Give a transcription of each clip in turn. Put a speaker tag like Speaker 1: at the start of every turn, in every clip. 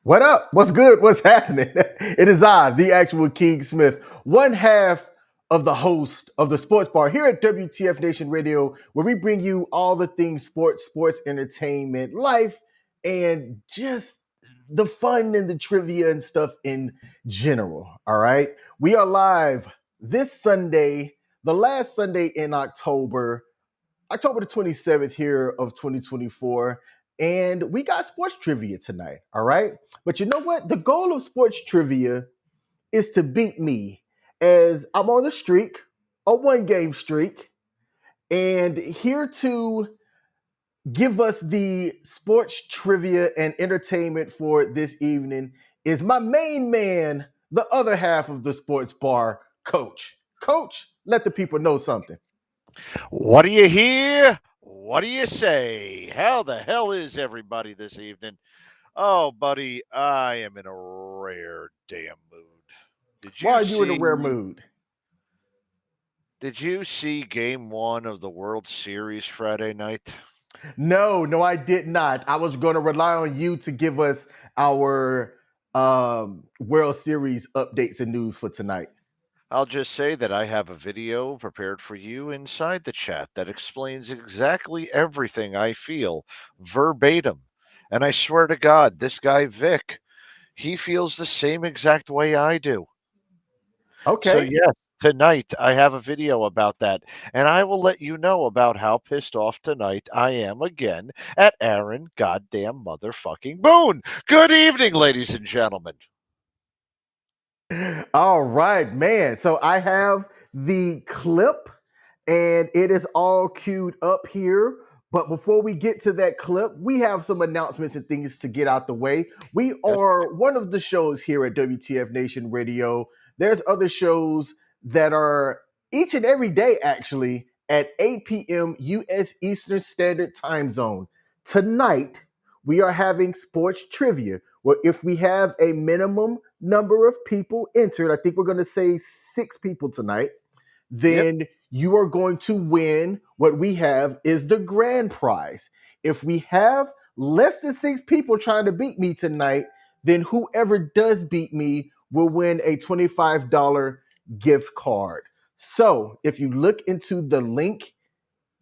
Speaker 1: What up? What's good? What's happening? It is I, the actual King Smith, one half of the host of the Sports Bar here at WTF Nation Radio, where we bring you all the things sports entertainment, life, and just the fun and the trivia and stuff in general. All right. We are live this Sunday, the last Sunday in October the 27th here of 2024. And we got sports trivia tonight. All right. But you know what? The goal of sports trivia is to beat me as I'm on the streak, a one game streak. And here to give us the sports trivia and entertainment for this evening is my main man, the other half of the sports bar, Coach. Coach, let the people know something.
Speaker 2: What do you hear? What do you say? How the hell is everybody this evening? Oh, buddy, I am in a rare damn mood. Did
Speaker 1: Why
Speaker 2: you
Speaker 1: are you in a
Speaker 2: see
Speaker 1: rare mood?
Speaker 2: did you see game 1 of the World Series Friday night?
Speaker 1: No, I did not. I was going to rely on you to give us our World Series updates and news for tonight.
Speaker 2: I'll just say that I have a video prepared for you inside the chat that explains exactly everything I feel verbatim. And I swear to God, this guy Vic, he feels the same exact way I do. So,
Speaker 1: Okay.
Speaker 2: yes, tonight I have a video about that, and I will let you know about how pissed off tonight I am again at Aaron goddamn motherfucking Boone. Good evening, ladies and gentlemen.
Speaker 1: All right, man. So I have the clip and it is all queued up here. But before we get to that clip, we have some announcements and things to get out the way. We
Speaker 2: Yes,
Speaker 1: are one of the shows here at WTF Nation Radio. There's other shows that are each and every day, actually, at 8 p.m. U.S. Eastern Standard Time Zone. Tonight, we are having sports trivia, where if we have a minimum number of people entered, I think we're going to say 6 people tonight,
Speaker 2: yep.
Speaker 1: then you are going to win what we have is the grand prize. If we have less than 6 people trying to beat me tonight, then whoever does beat me will win a $25 gift card. So if you look into the link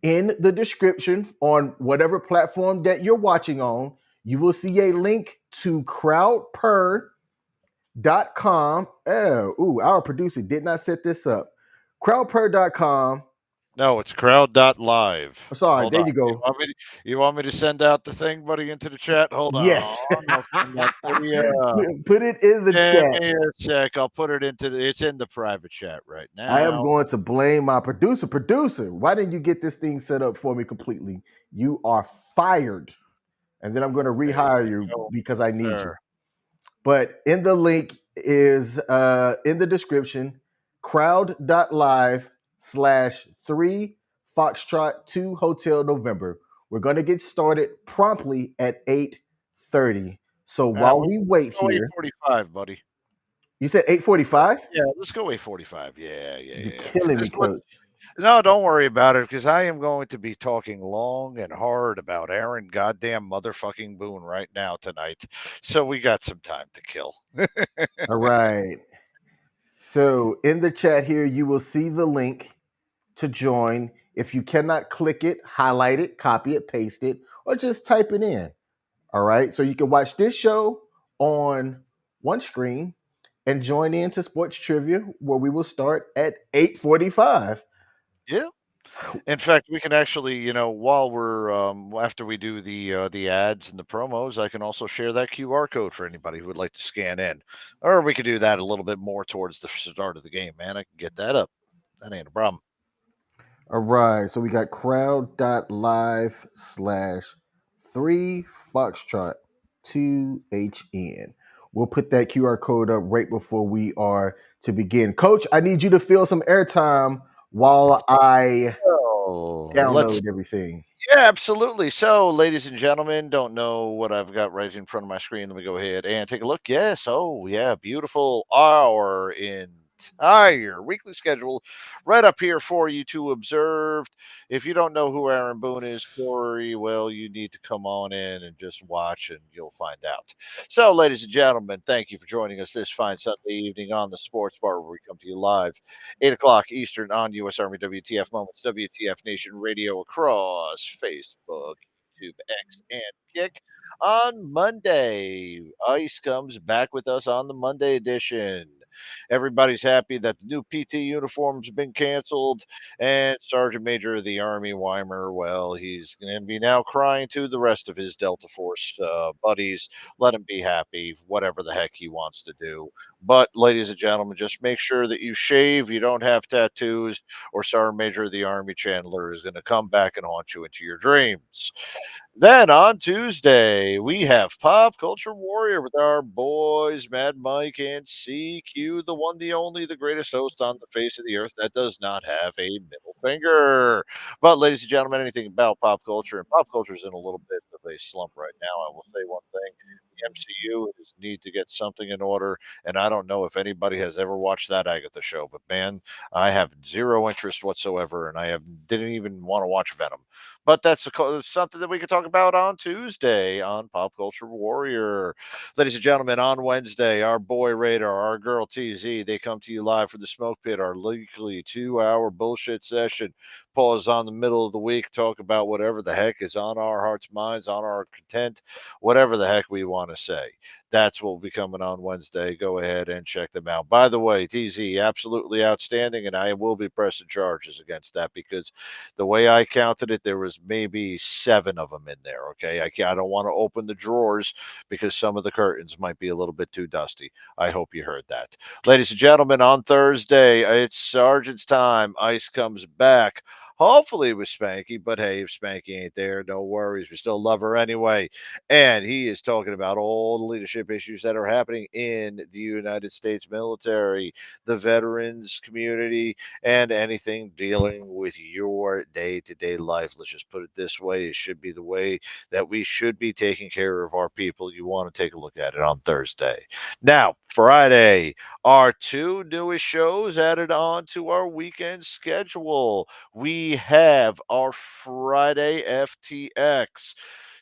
Speaker 1: in the description on whatever platform that you're watching on, you will see a link to crowdpurr.com. Our producer did not set this up. Crowdpurr.com.
Speaker 2: No, it's crowd.live.
Speaker 1: Sorry,
Speaker 2: Hold
Speaker 1: there
Speaker 2: on.
Speaker 1: you go.
Speaker 2: You want me to send out the thing, buddy, into the chat? Hold on.
Speaker 1: Yes.
Speaker 2: I'll send that to you.
Speaker 1: Put it in the
Speaker 2: Give
Speaker 1: chat.
Speaker 2: me a sec. I'll put it it's in the private chat right
Speaker 1: I am
Speaker 2: now.
Speaker 1: going to blame my producer. Producer, why didn't you get this thing set up for me completely? You are fired. And then I'm going to
Speaker 2: There
Speaker 1: rehire
Speaker 2: you
Speaker 1: you
Speaker 2: go,
Speaker 1: because I need you.
Speaker 2: sir.
Speaker 1: But in the link is in the description, crowd.live/3 Foxtrot 2 Hotel November. We're going to get started promptly at 8:30. So while we wait
Speaker 2: Let's go
Speaker 1: here,
Speaker 2: 8:45, buddy.
Speaker 1: you said 8:45?
Speaker 2: Yeah, let's go 8:45.
Speaker 1: You're
Speaker 2: Yeah. Because
Speaker 1: killing me, coach.
Speaker 2: no, don't worry about it because I am going to be talking long and hard about Aaron goddamn motherfucking Boone right now tonight. So we got some time to kill.
Speaker 1: All right. So in the chat here, you will see the link to join. If you cannot click it, highlight it, copy it, paste it, or just type it in. All right. So you can watch this show on one screen and join in to sports trivia where we will start at 8:45.
Speaker 2: Yeah. In fact, we can actually, while we're after we do the ads and the promos, I can also share that QR code for anybody who would like to scan in, or we could do that a little bit more towards the start of the game. Man, I can get that up. That ain't a problem.
Speaker 1: All right. So we got crowd.live/3 Foxtrot 2HN. We'll put that QR code up right before we are to begin. Coach, I need you to fill some airtime while I
Speaker 2: Oh, let's.
Speaker 1: download everything.
Speaker 2: Yeah, absolutely. So, ladies and gentlemen, don't know what I've got right in front of my screen. Let me go ahead and take a look. Yes. Oh, yeah. Beautiful hour in entire weekly schedule right up here for you to observe. If you don't know who Aaron Boone is, Corey, well, you need to come on in and just watch and you'll find out. So, ladies and gentlemen, thank you for joining us this fine Sunday evening on the Sports Bar where we come to you live 8 o'clock Eastern on U.S Army WTF Moments, WTF Nation Radio across Facebook, YouTube, X, and Kick. On Monday, Ice comes back with us on the Monday edition. Everybody's happy that the new PT uniform's been canceled. And Sergeant Major of the Army, Weimer, well, he's going to be now crying to the rest of his Delta Force buddies. Let him be happy, whatever the heck he wants to do. But, ladies and gentlemen, just make sure that you shave, you don't have tattoos, or Sergeant Major of the Army Chandler is going to come back and haunt you into your dreams. Then on Tuesday, we have Pop Culture Warrior with our boys, Mad Mike and CQ, the one, the only, the greatest host on the face of the earth that does not have a middle finger. But, ladies and gentlemen, anything about pop culture, and pop culture is in a little bit of a slump right now. I will say one thing. The MCU need to get something in order, and I don't know if anybody has ever watched that Agatha show, but man, I have zero interest whatsoever, and didn't even want to watch Venom. But that's something that we can talk about on Tuesday on Pop Culture Warrior. Ladies and gentlemen, on Wednesday, our boy Radar, our girl TeeZee, they come to you live from the Smoke Pit, our weekly 2 hour bullshit session. Pause on the middle of the week, talk about whatever the heck is on our hearts, minds, on our content, whatever the heck we want to say. That's what will be coming on Wednesday. Go ahead and check them out. By the way, TZ, absolutely outstanding, and I will be pressing charges against that because the way I counted it, there was maybe 7 of them in there. Okay, I don't want to open the drawers because some of the curtains might be a little bit too dusty. I hope you heard that, ladies and gentlemen. On Thursday, it's Sergeant's time. Ice comes back. Hopefully with Spanky, but hey, if Spanky ain't there, no worries. We still love her anyway. And he is talking about all the leadership issues that are happening in the United States military, the veterans community, and anything dealing with your day to day life. Let's just put it this way: it should be the way that we should be taking care of our people. You want to take a look at it on Thursday. Now, Friday, our 2 newest shows added on to our weekend schedule. We have our Friday FTX,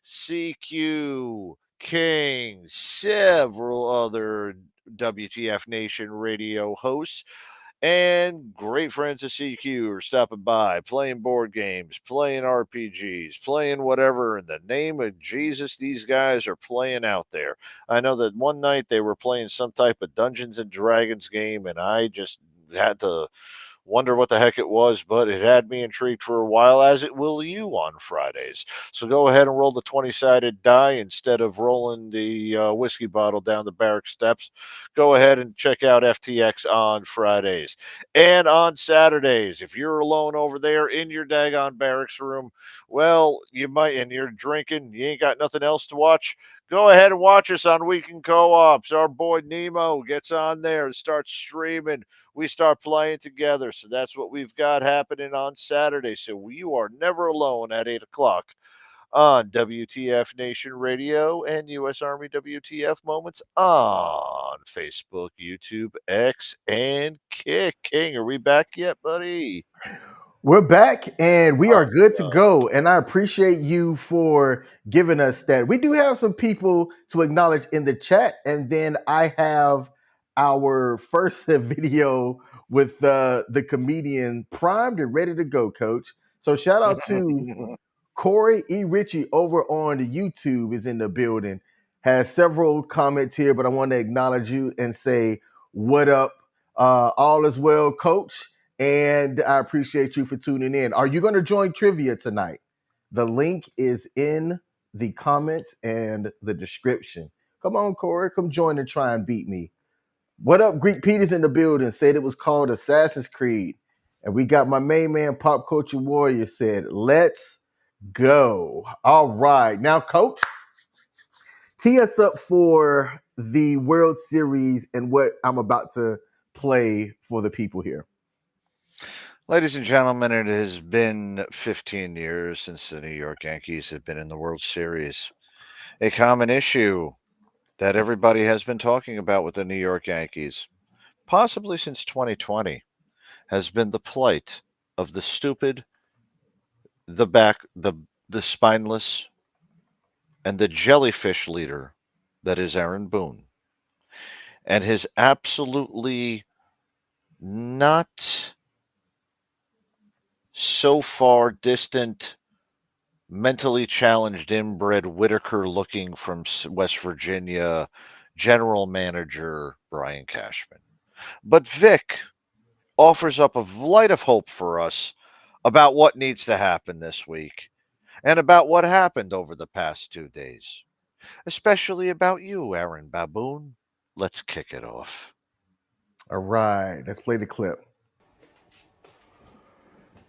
Speaker 2: CQ, King, several other WTF Nation radio hosts and great friends at CQ are stopping by, playing board games, playing RPGs, playing whatever in the name of Jesus these guys are playing out there. I know that one night they were playing some type of Dungeons and Dragons game, and I just had to wonder what the heck it was, but it had me intrigued for a while, as it will you on Fridays. So go ahead and roll the 20-sided die instead of rolling the whiskey bottle down the barrack steps. Go ahead and check out FTX on Fridays. And on Saturdays, if you're alone over there in your daggone barracks room, well, you might, and you're drinking, you ain't got nothing else to watch. Go ahead and watch us on Weekend Co-ops. Our boy Nemo gets on there and starts streaming. We start playing together. So that's what we've got happening on Saturday. So you are never alone at 8 o'clock on WTF Nation Radio and U.S. Army WTF Moments on Facebook, YouTube, X, and Kick. King, are we back yet, buddy?
Speaker 1: We're back and we are good to
Speaker 2: Awesome.
Speaker 1: go. And I appreciate you for giving us that. We do have some people to acknowledge in the chat. And then I have our first video with the comedian primed and ready to go, coach. So shout out to Corey E. Ritchie over on the YouTube is in the building. Has several comments here, but I want to acknowledge you and say, what up? All is well, coach. And I appreciate you for tuning in. Are you going to join trivia tonight? The link is in the comments and the description. Come on, Corey. Come join and try and beat me. What up, Greek Peters in the building? Said it was called Assassin's Creed. And we got my main man, Pop Culture Warrior, said, let's go. All right. Now, coach, tee us up for the World Series and what I'm about to play for the people here.
Speaker 2: Ladies and gentlemen, it has been 15 years since the New York Yankees have been in the World Series. A common issue that everybody has been talking about with the New York Yankees: possibly since 2020, has been the plight of the stupid, the spineless, and the jellyfish leader that is Aaron Boone, and his absolutely not so far distant, mentally challenged, inbred Whitaker looking from West Virginia general manager Brian Cashman. But Vic offers up a light of hope for us about what needs to happen this week and about what happened over the past 2 days, especially about you, Aaron Baboon. Let's kick it off.
Speaker 1: All right, let's play the clip.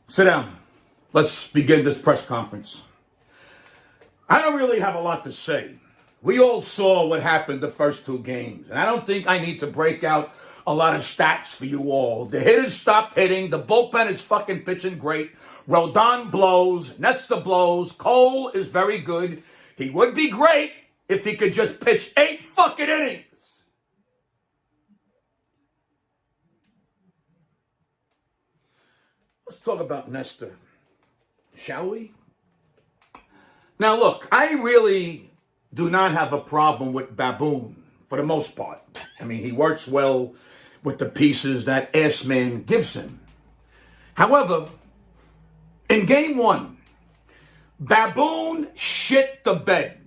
Speaker 3: Sit down. Let's begin this press conference. I don't really have a lot to say. We all saw what happened the first two games, and I don't think I need to break out a lot of stats for you all. The hitters stopped hitting. The bullpen is fucking pitching great. Rodon blows. Nestor blows. Cole is very good. He would be great if he could just pitch 8 fucking innings. Let's talk about Nestor, shall we? Now, look, I really do not have a problem with Baboon for the most part. I mean, he works well with the pieces that Assman gives him. However, in game 1, Baboon shit the bed.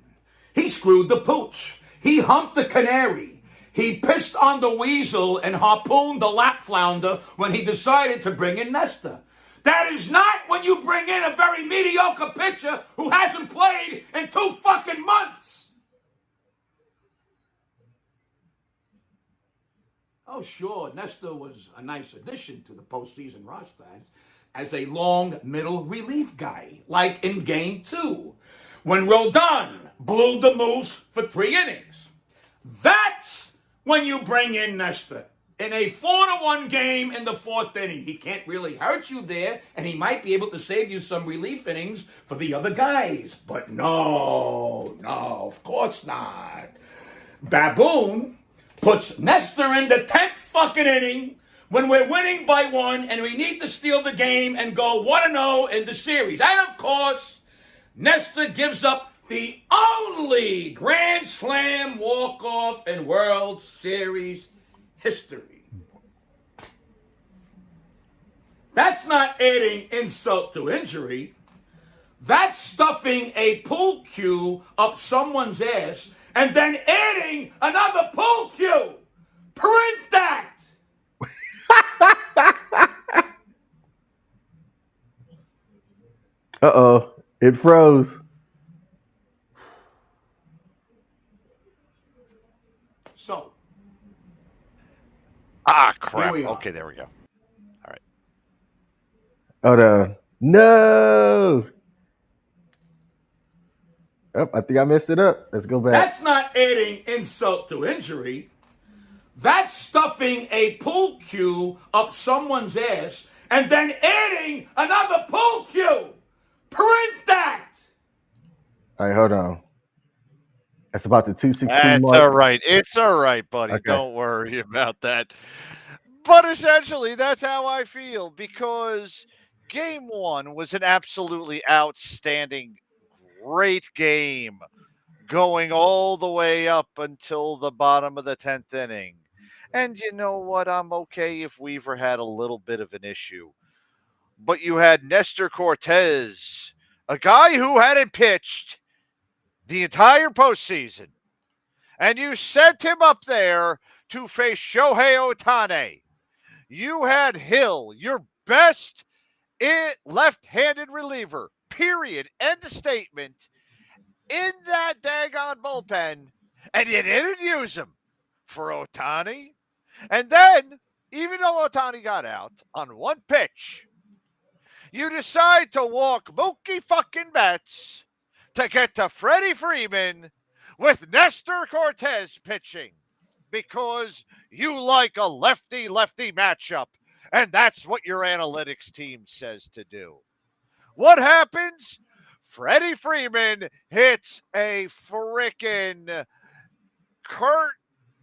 Speaker 3: He screwed the pooch. He humped the canary. He pissed on the weasel and harpooned the lap flounder when he decided to bring in Nestor. That is not when you bring in a very mediocre pitcher who hasn't played in 2 fucking months. Oh, sure, Nestor was a nice addition to the postseason roster as a long middle relief guy, like in game 2, when Rodon blew the moose for 3 innings. That's when you bring in Nestor. In a 4-1 game in the 4th inning, he can't really hurt you there, and he might be able to save you some relief innings for the other guys. But no, of course not. Baboon puts Nestor in the 10th fucking inning when we're winning by 1 and we need to steal the game and go 1-0 in the series. And of course, Nestor gives up the only Grand Slam walk-off in World Series history. That's not adding insult to injury. That's stuffing a pool cue up someone's ass and then adding another pool cue. Print that.
Speaker 1: Uh-oh, it froze.
Speaker 3: So.
Speaker 2: Crap. Okay, there we go. All right.
Speaker 1: Hold on. No. Oh, I think I messed it up. Let's go back.
Speaker 3: That's not adding insult to injury. That's stuffing a pool cue up someone's ass and then adding another pool cue. Print that.
Speaker 1: All right, hold on. That's about the 216
Speaker 2: That's
Speaker 1: mark.
Speaker 2: all right. It's all right, buddy.
Speaker 1: Okay.
Speaker 2: Don't worry about that. But essentially, that's how I feel because game 1 was an absolutely outstanding, great game going all the way up until the bottom of the 10th inning. And you know what? I'm okay if Weaver had a little bit of an issue. But you had Nestor Cortez, a guy who hadn't pitched the entire postseason. And you sent him up there to face Shohei Ohtani. You had Hill, your best left-handed reliever, period, end of statement, in that daggone bullpen, and you didn't use him for Ohtani. And then, even though Ohtani got out on 1 pitch, you decide to walk Mookie fucking Betts to get to Freddie Freeman with Nestor Cortez pitching because you like a lefty-lefty matchup, and that's what your analytics team says to do. What happens? Freddie Freeman hits a frickin'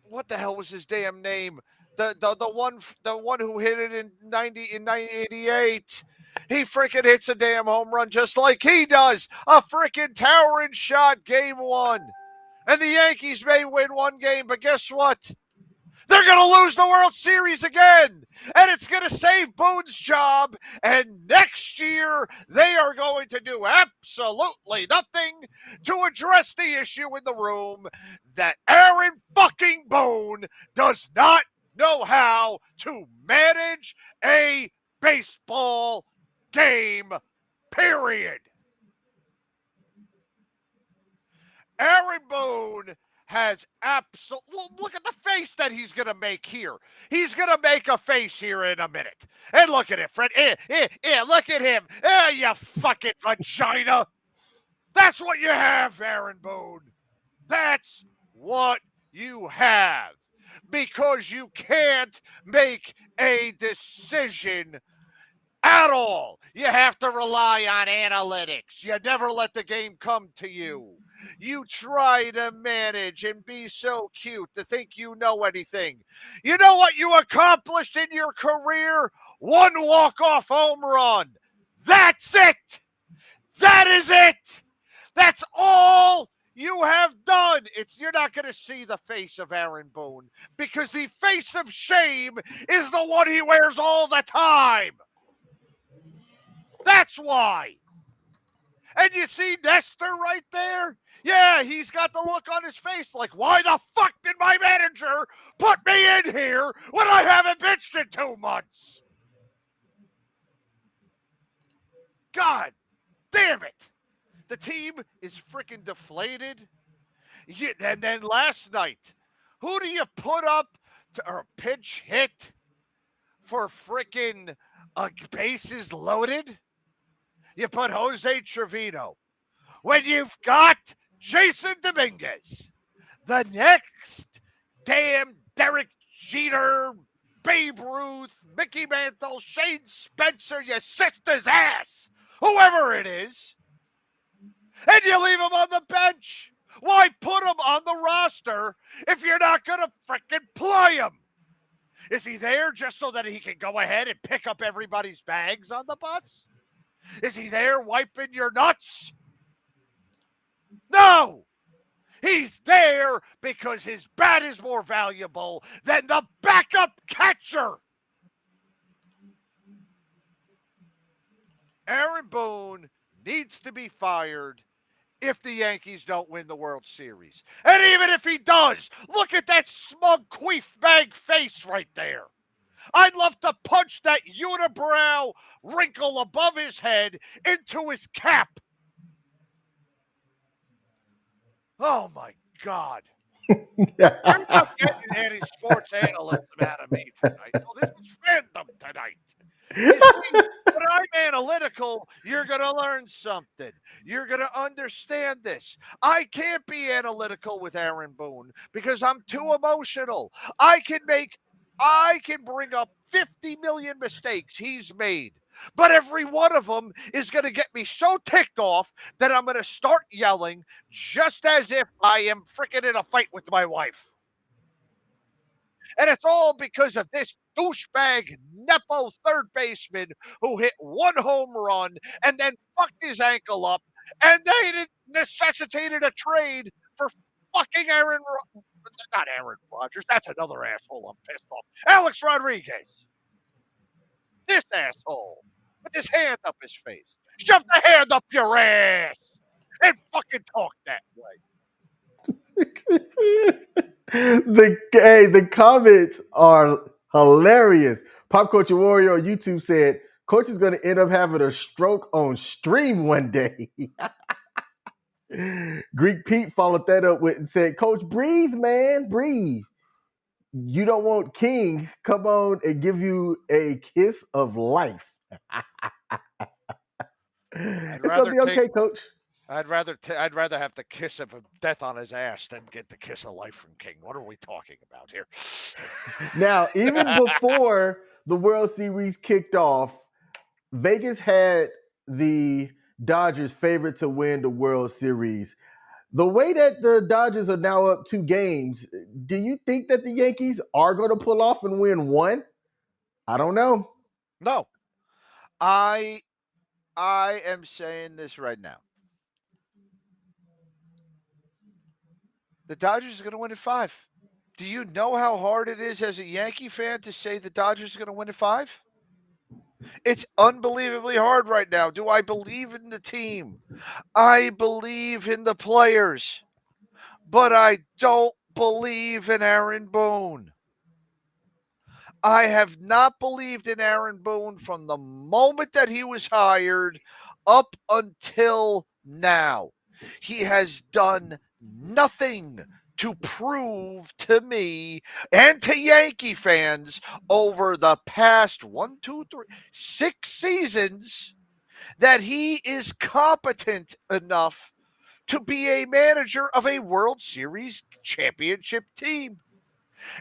Speaker 2: what the hell was his damn name? the one who hit it in 1988. He freaking hits a damn home run just like he does. A freaking towering shot, game one. And the Yankees may win one game, but guess what? They're going to lose the World Series again. And it's going to save Boone's job. And next year, they are going to do absolutely nothing to address the issue in the room that Aaron fucking Boone does not know how to manage a baseball game, period. Aaron Boone has look at the face that he's going to make here. He's going to make a face here in a minute. And look at it, Fred. Look at him. You fucking vagina. That's what you have, Aaron Boone. That's what you have. Because you can't make a decision at all. You have to rely on analytics. You never let the game come to you. You try to manage and be so cute to think you know anything. You know what you accomplished in your career? One walk-off home run. That's it. That is it. That's all you have done. You're not going to see the face of Aaron Boone because the face of shame is the one he wears all the time. That's why. And you see Nestor right there? Yeah, he's got the look on his face like, why the fuck did my manager put me in here when I haven't pitched in 2 months? God damn it. The team is freaking deflated. And then last night, who do you put up or a pinch hit for freaking bases loaded? You put Jose Trevino. When you've got Jason Dominguez, the next damn Derek Jeter, Babe Ruth, Mickey Mantle, Shane Spencer, your sister's ass, whoever it is, and you leave him on the bench. Why put him on the roster if you're not going to freaking play him? Is he there just so that he can go ahead and pick up everybody's bags on the bus? Is he there wiping your nuts? No! He's there because his bat is more valuable than the backup catcher. Aaron Boone needs to be fired if the Yankees don't win the World Series. And even if he does, look at that smug queef bag face right there. I'd love to punch that unibrow wrinkle above his head into his cap. Oh, my God. You're not getting any sports analysts out of me tonight. Oh, this is random tonight. You see, when I'm analytical, you're going to learn something. You're going to understand this. I can't be analytical with Aaron Boone because I'm too emotional. I can bring up 50 million mistakes he's made, but every one of them is going to get me so ticked off that I'm going to start yelling just as if I am freaking in a fight with my wife. And it's all because of this douchebag Nepo third baseman who hit one home run and then fucked his ankle up, and they necessitated a trade for fucking not Aaron Rodgers. That's another asshole I'm pissed off. Alex Rodriguez. This asshole with his hand up his face. Shove the hand up your ass and fucking talk that way.
Speaker 1: The comments are hilarious. Pop Culture Warrior on YouTube said, Coach is going to end up having a stroke on stream one day. Greek Pete followed that up with and said, Coach, breathe, man, breathe. You don't want King come on and give you a kiss of life. It's going to be okay, Coach.
Speaker 2: I'd rather have the kiss of death on his ass than get the kiss of life from King. What are we talking about here?
Speaker 1: Now, even before the World Series kicked off, Vegas had the Dodgers favored to win the World Series. The way that the Dodgers are now up 2 games, do you think that the Yankees are going to pull off and win one? I don't know.
Speaker 2: No, I am saying this right now. The Dodgers are going to win at 5. Do you know how hard it is as a Yankee fan to say the Dodgers are going to win at 5? It's unbelievably hard right now. Do I believe in the team? I believe in the players, but I don't believe in Aaron Boone. I have not believed in Aaron Boone from the moment that he was hired up until now. He has done nothing to prove to me and to Yankee fans over the past 6 seasons that he is competent enough to be a manager of a World Series championship team.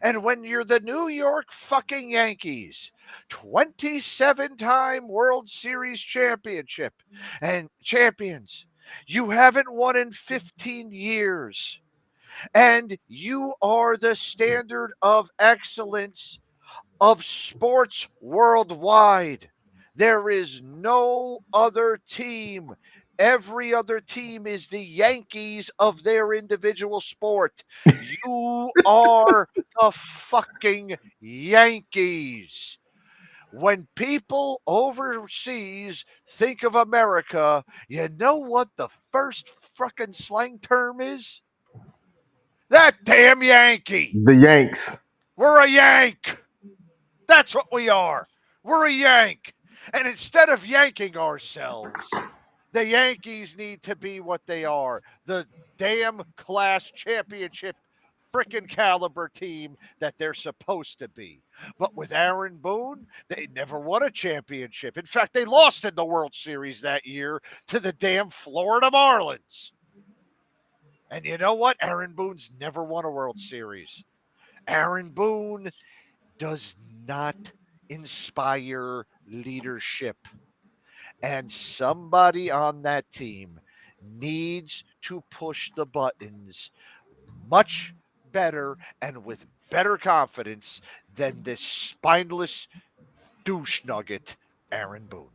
Speaker 2: And when you're the New York fucking Yankees, 27-time World Series championship and champions, you haven't won in 15 years. And you are the standard of excellence of sports worldwide. There is no other team. Every other team is the Yankees of their individual sport. You are the fucking Yankees. When people overseas think of America, you know what the first fucking slang term is? That damn Yankee.
Speaker 1: The Yanks.
Speaker 2: We're a Yank. That's what we are. We're a Yank. And instead of yanking ourselves, the Yankees need to be what they are, the damn class championship freaking caliber team that they're supposed to be. But with Aaron Boone, they never won a championship. In fact, they lost in the World Series that year to the damn Florida Marlins. And you know what? Aaron Boone's never won a World Series. Aaron Boone does not inspire leadership. And somebody on that team needs to push the buttons much better and with better confidence than this spineless douche nugget, Aaron Boone.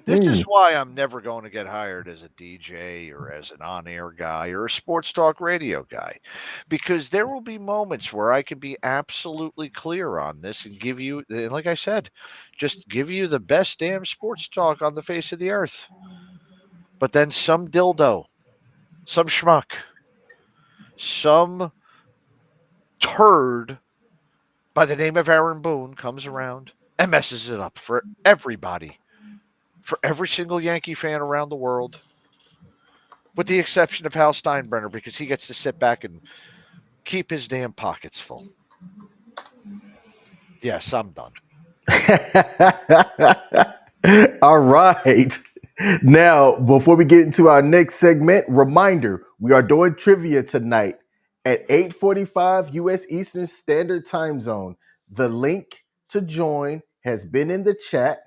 Speaker 2: This is why I'm never going to get hired as a DJ or as an on air guy or a sports talk radio guy, because there will be moments where I can be absolutely clear on this and give you, and like I said, just give you the best damn sports talk on the face of the earth. But then some dildo, some schmuck, some turd by the name of Aaron Boone comes around and messes it up for everybody. For every single Yankee fan around the world, with the exception of Hal Steinbrenner, because he gets to sit back and keep his damn pockets full. Yes, I'm done.
Speaker 1: All right. Now, before we get into our next segment, reminder, we are doing trivia tonight at 8:45 U.S. Eastern Standard Time Zone. The link to join has been in the chat.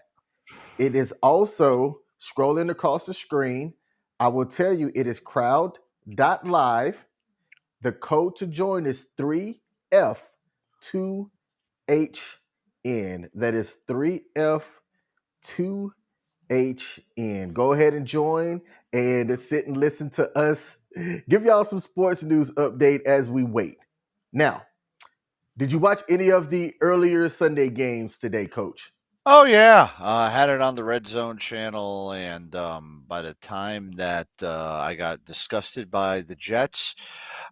Speaker 1: It is also scrolling across the screen. I will tell you it is crowd.live. The code to join is 3F2HN. That is 3F2HN. Go ahead and join and sit and listen to us give y'all some sports news update as we wait. Now, did you watch any of the earlier Sunday games today, Coach?
Speaker 2: Oh yeah, I had it on the Red Zone channel, and by the time that I got disgusted by the Jets,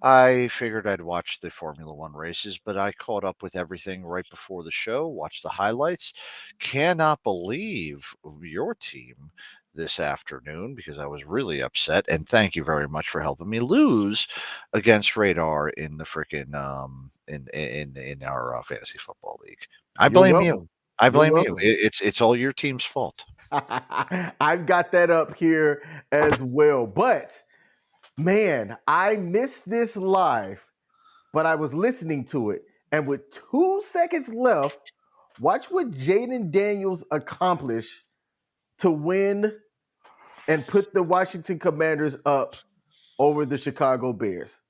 Speaker 2: I figured I'd watch the Formula One races. But I caught up with everything right before the show, watched the highlights. Cannot believe your team this afternoon, because I was really upset. And thank you very much for helping me lose against Radar in the freaking in our fantasy football league. I
Speaker 1: You're
Speaker 2: blame you.
Speaker 1: welcome.
Speaker 2: I
Speaker 1: You're
Speaker 2: blame you.
Speaker 1: welcome.
Speaker 2: It's all your team's fault.
Speaker 1: I've got that up here as well. But man, I missed this live, but I was listening to it. And with 2 seconds left, watch what Jaden Daniels accomplished to win and put the Washington Commanders up over the Chicago Bears?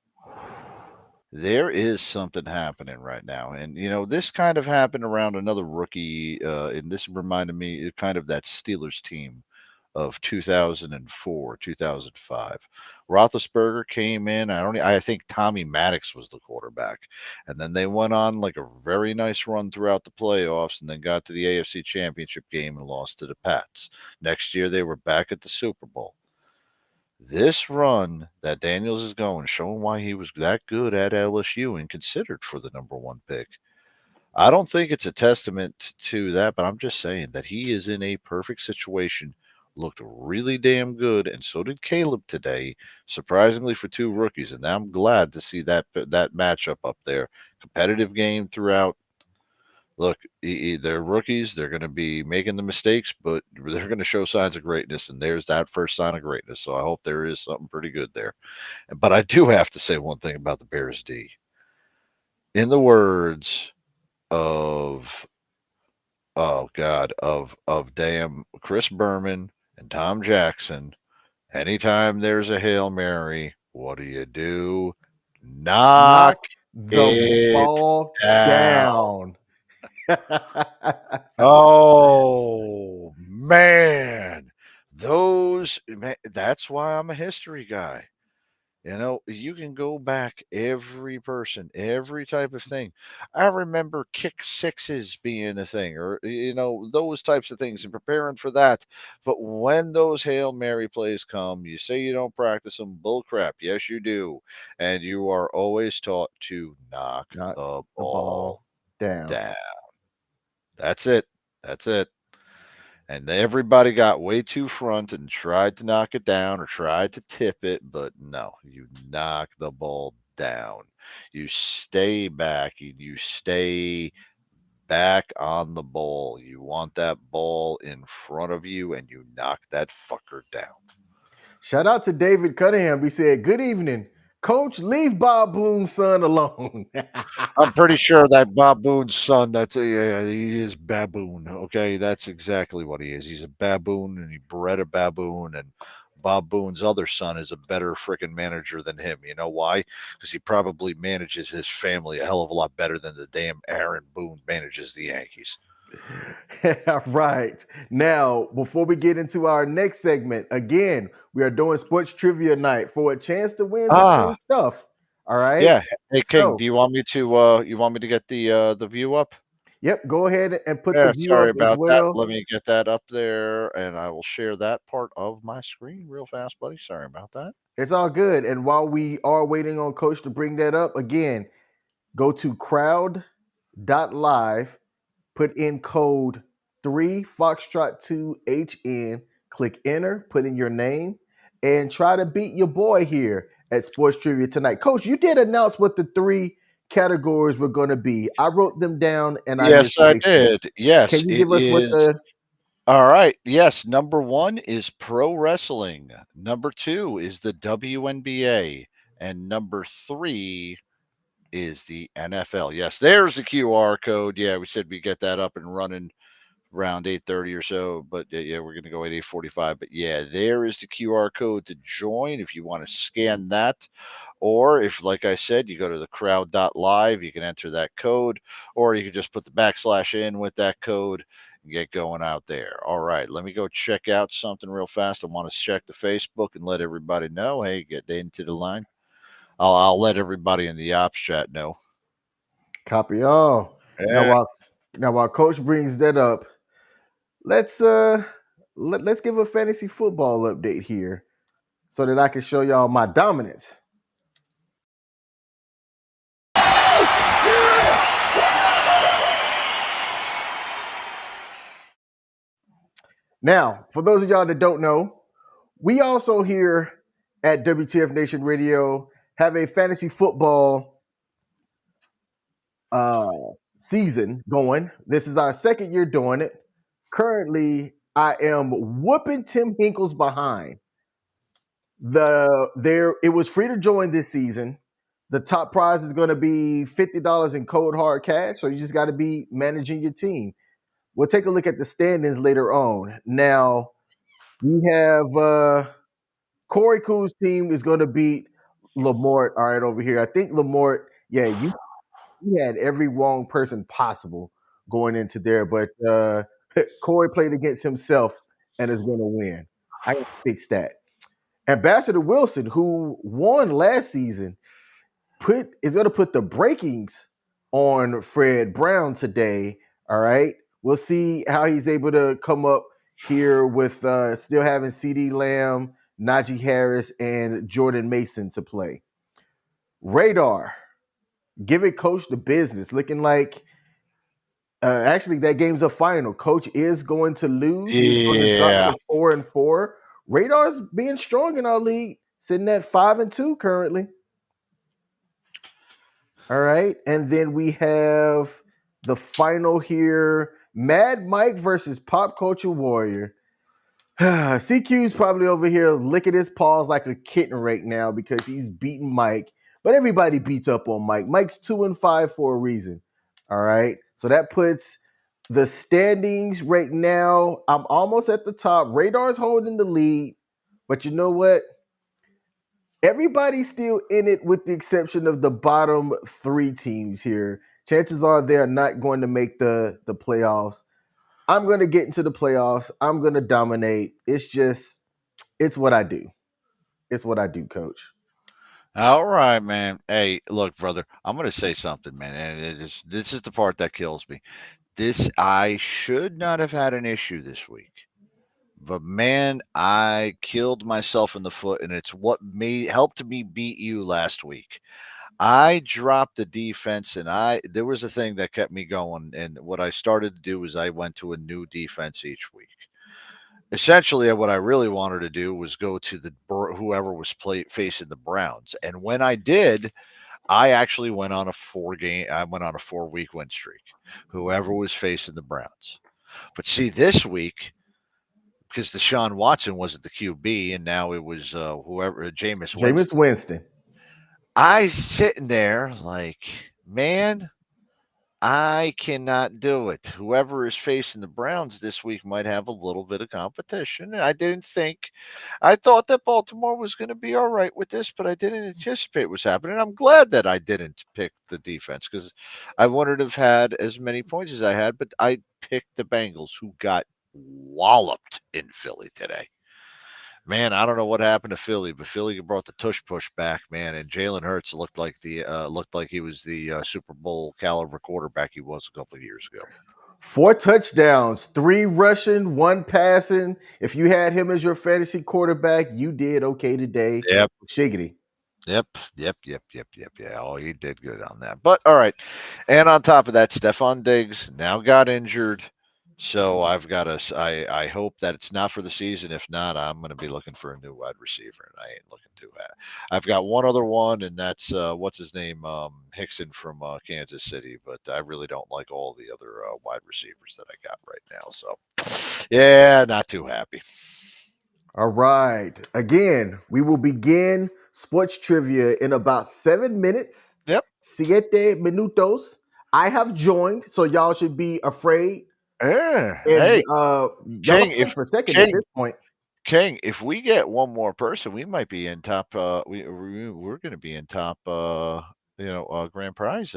Speaker 2: There is something happening right now. And, this kind of happened around another rookie. And this reminded me kind of that Steelers team of 2004, 2005. Roethlisberger came in. I think Tommy Maddox was the quarterback. And then they went on like a very nice run throughout the playoffs and then got to the AFC Championship game and lost to the Pats. Next year, they were back at the Super Bowl. This run that Daniels is going, showing why he was that good at LSU and considered for the number one pick. I don't think it's a testament to that, but I'm just saying that he is in a perfect situation. Looked really damn good, and so did Caleb today, surprisingly for two rookies. And I'm glad to see that matchup up there. Competitive game throughout. Look, they're rookies. They're going to be making the mistakes, but they're going to show signs of greatness. And there's that first sign of greatness. So I hope there is something pretty good there. But I do have to say one thing about the Bears D. In the words of damn Chris Berman and Tom Jackson, anytime there's a Hail Mary, what do? Knock
Speaker 1: Knock the
Speaker 2: it
Speaker 1: ball
Speaker 2: down.
Speaker 1: down.
Speaker 2: Oh man, that's why I'm a history guy. You can go back every person, every type of thing. I remember kick sixes being a thing, or those types of things, and preparing for that. But when those Hail Mary plays come, you say you don't practice them. Bull crap. Yes, you do, and you are always taught to knock
Speaker 1: Knock
Speaker 2: the
Speaker 1: the
Speaker 2: ball
Speaker 1: ball down.
Speaker 2: down. That's it. That's it. And everybody got way too front and tried to knock it down or tried to tip it, but no, you knock the ball down. You stay back and you stay back on the ball. You want that ball in front of you and you knock that fucker down.
Speaker 1: Shout out to David Cunningham. He said, "Good evening, Coach. Leave Bob Boone's son alone."
Speaker 2: I'm pretty sure that Baboon's son, he is baboon. Okay, that's exactly what he is. He's a baboon, and he bred a baboon. And Bob Boone's other son is a better freaking manager than him. You know why? Because he probably manages his family a hell of a lot better than the damn Aaron Boone manages the Yankees.
Speaker 1: Right. Now, before we get into our next segment, again, we are doing sports trivia night for a chance to win some cool stuff. All right.
Speaker 2: Yeah. Hey King,
Speaker 1: So,
Speaker 2: do you want me to get the view up?
Speaker 1: yep, go ahead and put
Speaker 2: Yeah,
Speaker 1: the view
Speaker 2: sorry
Speaker 1: up as
Speaker 2: about that.
Speaker 1: well.
Speaker 2: Let me get that up there, and I will share that part of my screen real fast, buddy. Sorry about that.
Speaker 1: It's all good. And while we are waiting on Coach to bring that up, again, go to crowd.live, put in code 3 Foxtrot 2 HN, click enter, put in your name, and try to beat your boy here at Sports Trivia tonight. Coach, you did announce what the 3 categories were going to be. I wrote them down and I
Speaker 2: Yes, I
Speaker 1: misplaced them.
Speaker 2: did. Yes,
Speaker 1: Can you
Speaker 2: it
Speaker 1: give us what
Speaker 2: is.
Speaker 1: the
Speaker 2: All right. Yes, number 1 is pro wrestling. Number 2 is the WNBA, and number 3 is the NFL. Yes, there's the QR code. Yeah, we said we get that up and running around 8:30 or so, but yeah, we're going to go at 8:45. But yeah, there is the QR code to join if you want to scan that. Or if, like I said, you go to the crowd.live, you can enter that code, or you can just put the / in with that code and get going out there. All right, let me go check out something real fast. I want to check the Facebook and let everybody know. Hey, get into the line. I'll let everybody in the ops chat know.
Speaker 1: copy all?
Speaker 2: Yeah.
Speaker 1: Now while Coach brings that up, let's give a fantasy football update here so that I can show y'all my dominance. Now, for those of y'all that don't know, we also here at WTF Nation Radio have a fantasy football season going. This is our second year doing it. Currently, I am whooping Tim Hinkle's behind. It was free to join this season. The top prize is going to be $50 in cold hard cash. So you just got to be managing your team. We'll take a look at the standings later on. Now, We have Corey Cool's team is going to beat Lamort. All right, over here. I think Lamort. Yeah, you had every wrong person possible going into there, but Corey played against himself and is going to win. I can fix that. Ambassador Wilson, who won last season, is going to put the breakings on Fred Brown today. All right, we'll see how he's able to come up here with still having CD Lamb, Najee Harris, and Jordan Mason to play. Radar, giving Coach the business, looking like actually that game's a final. Coach is going to lose. He's going to drop
Speaker 2: Yeah.
Speaker 1: to 4-4. Radar's being strong in our league, sitting at 5-2 currently. All right. And then we have the final here. Mad Mike versus Pop Culture Warrior. CQ's probably over here licking his paws like a kitten right now because he's beating Mike. But everybody beats up on Mike. Mike's 2-5 for a reason. All right. So that puts the standings right now. I'm almost at the top. Radar's holding the lead. But you know what? Everybody's still in it with the exception of the bottom three teams here. Chances are they're not going to make the playoffs. I'm going to get into the playoffs. I'm going to dominate. It's what I do. It's what I do, coach.
Speaker 2: All right, man. Hey, look, brother, I'm going to say something, man. And this is the part that kills me. I should not have had an issue this week. But man, I killed myself in the foot, and it's what helped me beat you last week. I dropped the defense, and there was a thing that kept me going. And what I started to do is I went to a new defense each week. Essentially, what I really wanted to do was go to whoever was facing the Browns, and when I did, I actually went on a 4-week win streak. Whoever was facing the Browns, but see this week, because Deshaun Watson wasn't the QB, and now it was whoever Jameis
Speaker 1: Jameis
Speaker 2: Winston.
Speaker 1: Winston.
Speaker 2: I sitting there like, man, I cannot do it. Whoever is facing the Browns this week might have a little bit of competition. And I thought that Baltimore was going to be all right with this, but I didn't anticipate what's happening. I'm glad that I didn't pick the defense because I wouldn't have had as many points as I had, but I picked the Bengals, who got walloped in Philly today. Man, I don't know what happened to Philly, but Philly brought the tush push back, man. And Jalen Hurts looked like he was the Super Bowl caliber quarterback he was a couple of years ago.
Speaker 1: 4 touchdowns, 3 rushing, 1 passing. If you had him as your fantasy quarterback, you did okay today.
Speaker 2: Yep.
Speaker 1: Shiggity.
Speaker 2: Yep. Yeah. Oh, he did good on that. But all right. And on top of that, Stephon Diggs now got injured. So I've got I hope that it's not for the season. If not, I'm going to be looking for a new wide receiver, and I ain't looking too bad. I've got one other one, and that's what's his name, Hickson from Kansas City. But I really don't like all the other wide receivers that I got right now. So yeah, not too happy.
Speaker 1: All right. Again, we will begin sports trivia in about 7 minutes.
Speaker 2: Yep.
Speaker 1: 7 minutos. I have joined, so y'all should be afraid.
Speaker 2: Yeah.
Speaker 1: And
Speaker 2: Hey,
Speaker 1: y'all
Speaker 2: King,
Speaker 1: for a second at this point.
Speaker 2: King, if we get one more person, we might be in top. We're going to be in top. Grand prize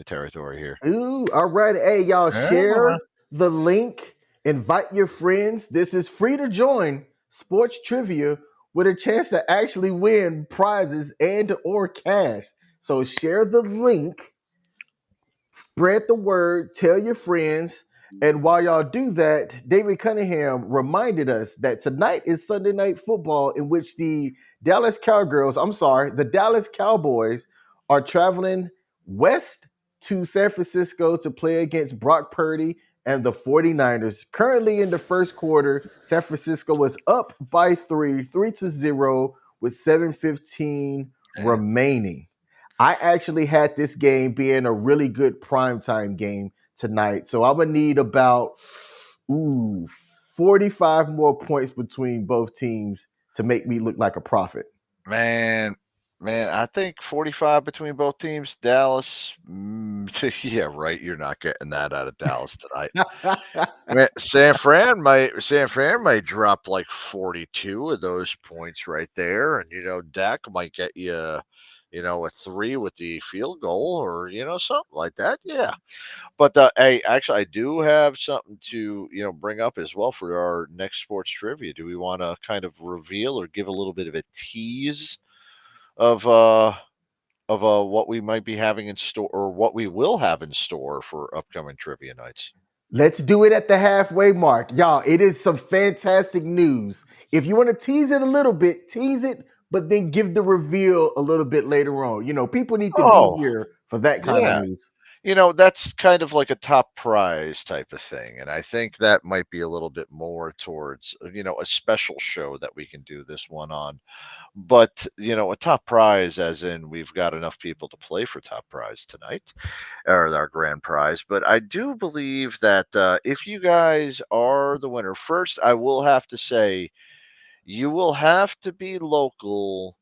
Speaker 2: territory here.
Speaker 1: Ooh, all right. Hey, y'all, share the link. Invite your friends. This is free to join sports trivia with a chance to actually win prizes and or cash. So share the link, spread the word, tell your friends. And while y'all do that, David Cunningham reminded us that tonight is Sunday Night Football, in which the Dallas Cowboys are traveling west to San Francisco to play against Brock Purdy and the 49ers. Currently in the first quarter, San Francisco is up by 3-0 with 7:15 remaining. I actually had this game being a really good primetime game tonight. So I'm going to need about 45 more points between both teams to make me look like a prophet.
Speaker 2: Man, Man, I think 45 between both teams. Dallas, yeah, right. You're not getting that out of Dallas tonight. Man, San Fran might drop like 42 of those points right there, and Dak might get you, a 3 with the field goal, or something like that. Yeah, but hey, actually, I do have something to bring up as well for our next sports trivia. Do we want to kind of reveal or give a little bit of a tease of what we might be having in store, or what we will have in store for upcoming trivia nights?
Speaker 1: Let's do it at the halfway mark. Y'all, it is some fantastic news. If you want to tease it a little bit, tease it, but then give the reveal a little bit later on. People need to be
Speaker 2: Oh,
Speaker 1: here for that kind of
Speaker 2: yeah.
Speaker 1: news.
Speaker 2: That's kind of like a top prize type of thing. And I think that might be a little bit more towards, a special show that we can do this one on. But, a top prize, as in we've got enough people to play for top prize tonight, or our grand prize. But I do believe that if you guys are the winner, first, I will have to say, you will have to be local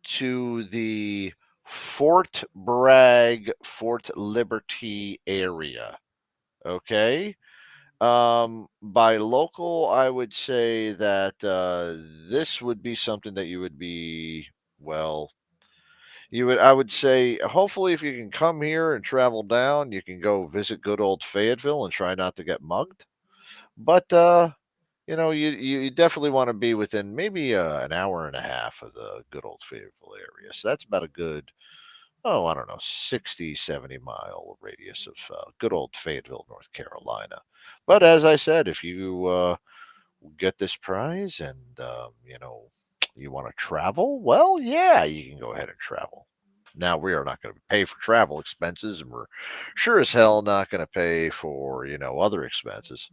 Speaker 2: to the Fort Bragg, Fort Liberty area. Okay. By local, I would say that this would be something that you would be, well, I would say, hopefully, if you can come here and travel down, you can go visit good old Fayetteville and try not to get mugged. But, you definitely want to be within maybe an hour and a half of the good old Fayetteville area. So that's about a good, oh, I don't know, 60, 70-mile radius of good old Fayetteville, North Carolina. But as I said, if you get this prize and, you want to travel, well, yeah, you can go ahead and travel. Now, we are not going to pay for travel expenses, and we're sure as hell not going to pay for, other expenses.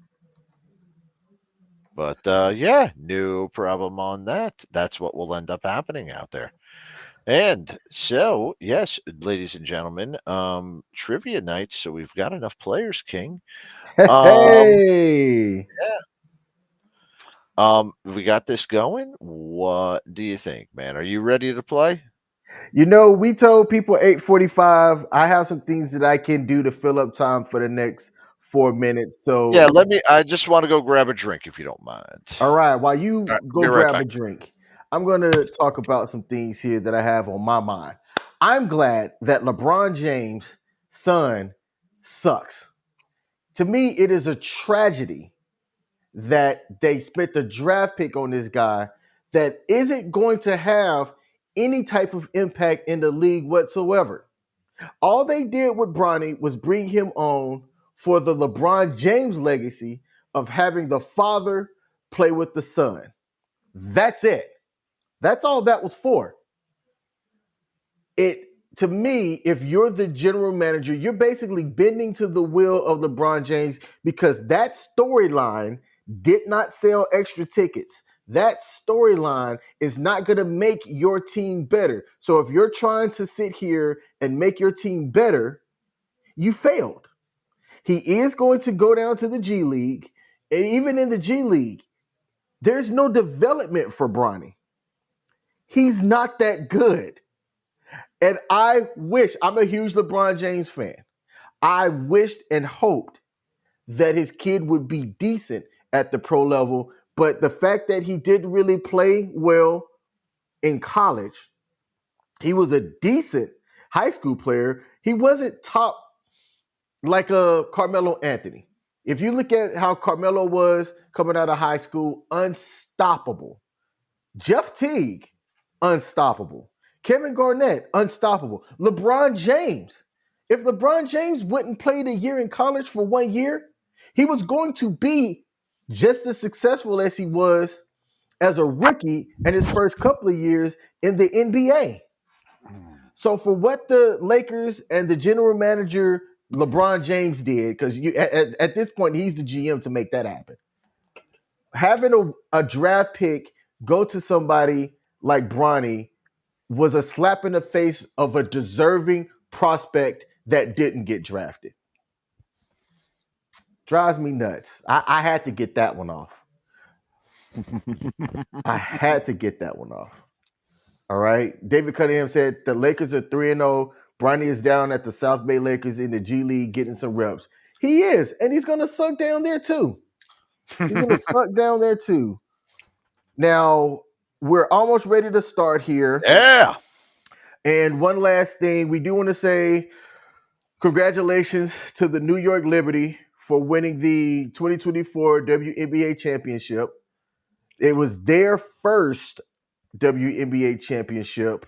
Speaker 2: But yeah, no problem on that. That's what will end up happening out there. And so, yes, ladies and gentlemen, trivia night. So we've got enough players, King. Um,
Speaker 1: Hey,
Speaker 2: we got this going. What do you think, man? Are you ready to play?
Speaker 1: we told people 8:45. I have some things that I can do to fill up time for the next 4 minutes.
Speaker 2: Yeah,
Speaker 1: So,
Speaker 2: I just want to go grab a drink if you don't mind.
Speaker 1: all right, while
Speaker 2: All
Speaker 1: you
Speaker 2: right, I'll
Speaker 1: go
Speaker 2: be right
Speaker 1: grab a
Speaker 2: back.
Speaker 1: drink, I'm going to talk about some things here that I have on my mind. I'm glad that LeBron James' son sucks. To me, it is a tragedy that they spent the draft pick on this guy that isn't going to have any type of impact in the league whatsoever. All they did with Bronny was bring him on for the LeBron James legacy of having the father play with the son. That's it. That's all that was for. It To me, if you're the general manager, you're basically bending to the will of LeBron James because that storyline did not sell extra tickets. That storyline is not going to make your team better. So if you're trying to sit here and make your team better, you failed. He is going to go down to the G League, and even in the G League, there's no development for Bronny. He's not that good. And I'm a huge LeBron James fan. I wished and hoped that his kid would be decent at the pro level. But the fact that he didn't really play well in college, he was a decent high school player. He wasn't top like a Carmelo Anthony. If you look at how Carmelo was coming out of high school, unstoppable. Jeff Teague, unstoppable. Kevin Garnett, unstoppable. LeBron James. If LeBron James wouldn't play a year in college for 1 year, he was going to be just as successful as he was as a rookie in his first couple of years in the NBA. So for what the Lakers and the general manager LeBron James did, because at this point he's the GM to make that happen. Having a draft pick go to somebody like Bronny was a slap in the face of a deserving prospect that didn't get drafted. Drives me nuts. I had to get that one off. I had to get that one off. All right. David Cunningham said the Lakers are 3-0. Bronny is down at the South Bay Lakers in the G League getting some reps. He is, and he's gonna suck down there too. He's gonna suck down there too. Now we're almost ready to start here.
Speaker 2: Yeah.
Speaker 1: And one last thing, we do want to say congratulations to the New York Liberty for winning the 2024 WNBA championship. It was their first WNBA championship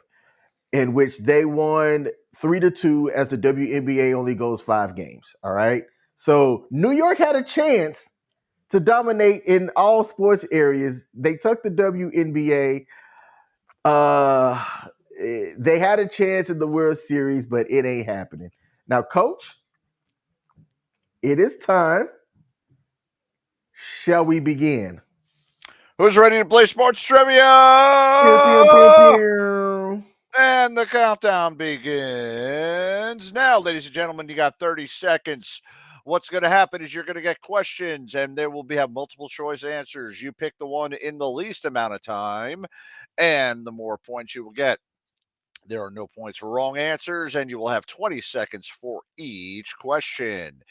Speaker 1: in which they won 3-2 as the WNBA only goes 5 games. All right. So New York had a chance to dominate in all sports areas. They took the WNBA. They had a chance in the World Series, but it ain't happening. Now, Coach, it is time. Shall we begin?
Speaker 2: Who's ready to play sports trivia?
Speaker 1: Pew, pew, pew, pew.
Speaker 2: And the countdown begins now, ladies and gentlemen. You got 30 seconds. What's going to happen is you're going to get questions, and there will have multiple choice answers. You pick the one in the least amount of time, and the more points you will get. There are no points for wrong answers, and you will have 20 seconds for each question.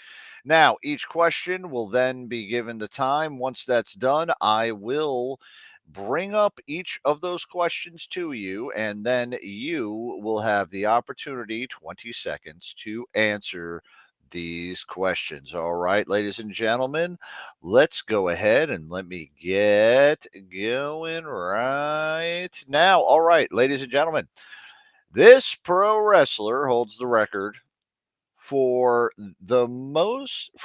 Speaker 2: Now, each question will then be given the time. Once that's done, I will bring up each of those questions to you, and then you will have the opportunity, 20 seconds, to answer these questions. All right, ladies and gentlemen, let's go ahead and let me get going right now. All right, ladies and gentlemen, this pro wrestler holds the record for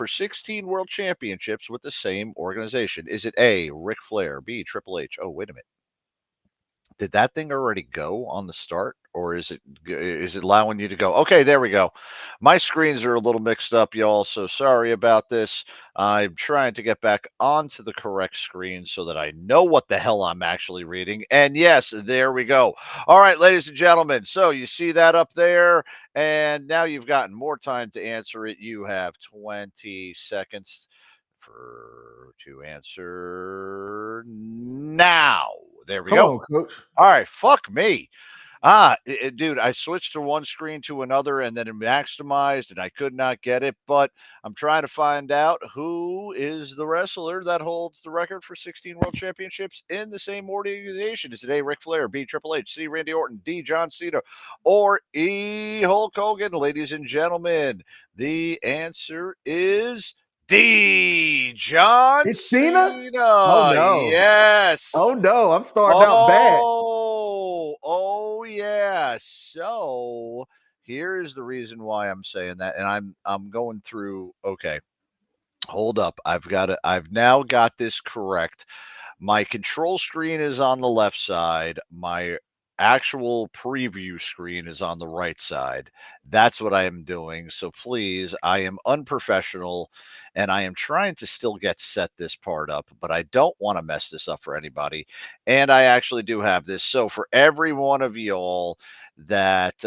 Speaker 2: 16 world championships with the same organization. Is it A, Ric Flair, B, Triple H? Oh, wait a minute. Did that thing already go on the start, or is it allowing you to go? Okay, there we go. My screens are a little mixed up, y'all, so sorry about this. I'm trying to get back onto the correct screen so that I know what the hell I'm actually reading. And yes, there we go. All right, ladies and gentlemen, so you see that up there, and now you've gotten more time to answer it. You have 20 seconds to answer now. There we
Speaker 1: Come
Speaker 2: go.
Speaker 1: on, Coach.
Speaker 2: All right, fuck me. Dude, I switched from one screen to another and then it maximized and I could not get it. But I'm trying to find out who is the wrestler that holds the record for 16 world championships in the same organization. Is it A, Ric Flair, B, Triple H, C, Randy Orton, D, John Cena, or E, Hulk Hogan? Ladies and gentlemen, the answer is D, John
Speaker 1: It's Cena? Oh
Speaker 2: Cena.
Speaker 1: no.
Speaker 2: Yes.
Speaker 1: Oh no. I'm starting out bad.
Speaker 2: Oh, yeah. So here is the reason why I'm saying that, and I'm going through. Okay, hold up. I've now got this correct. My control screen is on the left side. My actual preview screen is on the right side. That's what I am doing. So please, I am unprofessional and I am trying to still get set this part up, but I don't want to mess this up for anybody. And I actually do have this. So for every one of y'all that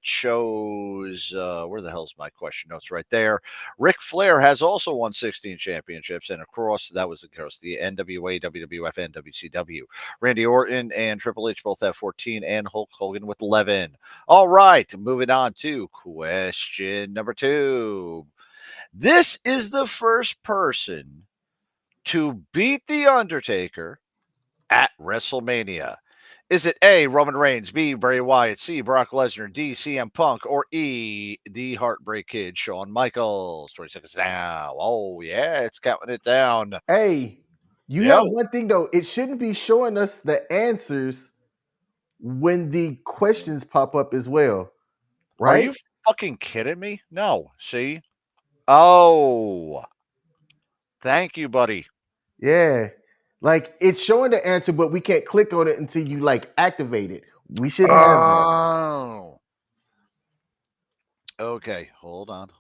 Speaker 2: chose, where the hell's my question notes? Right there. Ric Flair has also won 16 championships, and of course, that was across the NWA, WWF, and WCW. Randy Orton and Triple H both have 14, and Hulk Hogan with 11. All right, moving on to question number 2. This is the first person to beat The Undertaker at WrestleMania. Is it A, Roman Reigns, B, Bray Wyatt, C, Brock Lesnar, D, CM Punk, or E, the Heartbreak Kid, Shawn Michaels? 20 seconds now. Oh, yeah, it's counting it down.
Speaker 1: Hey, you have
Speaker 2: Yep.
Speaker 1: one thing though. It shouldn't be showing us the answers when the questions pop up as well,
Speaker 2: Are
Speaker 1: right?
Speaker 2: you fucking kidding me? No. See? Oh, thank you, buddy.
Speaker 1: Yeah. Like it's showing the answer, but we can't click on it until you like activate it. We shouldn't have that.
Speaker 2: Oh. Okay, hold on.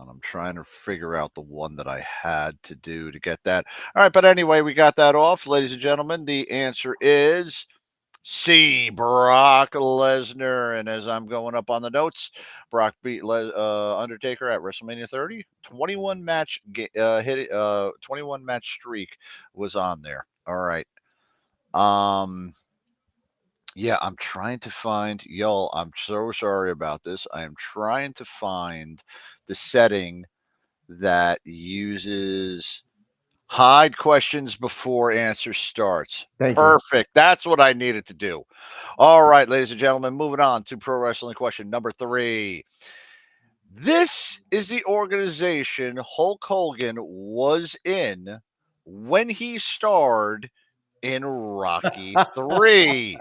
Speaker 2: I'm trying to figure out the one that I had to do to get that. All right, but anyway, we got that off. Ladies and gentlemen, the answer is C, Brock Lesnar. And as I'm going up on the notes, Brock beat Undertaker at WrestleMania 30. 21 match 21 match streak was on there. All right. Um Yeah, I'm trying to find, y'all, I'm so sorry about this. I am trying to find the setting that uses hide questions before answer starts.
Speaker 1: Thank you.
Speaker 2: Perfect. That's what I needed to do. All right, ladies and gentlemen, moving on to pro wrestling question number 3. This is the organization Hulk Hogan was in when he starred in Rocky 3.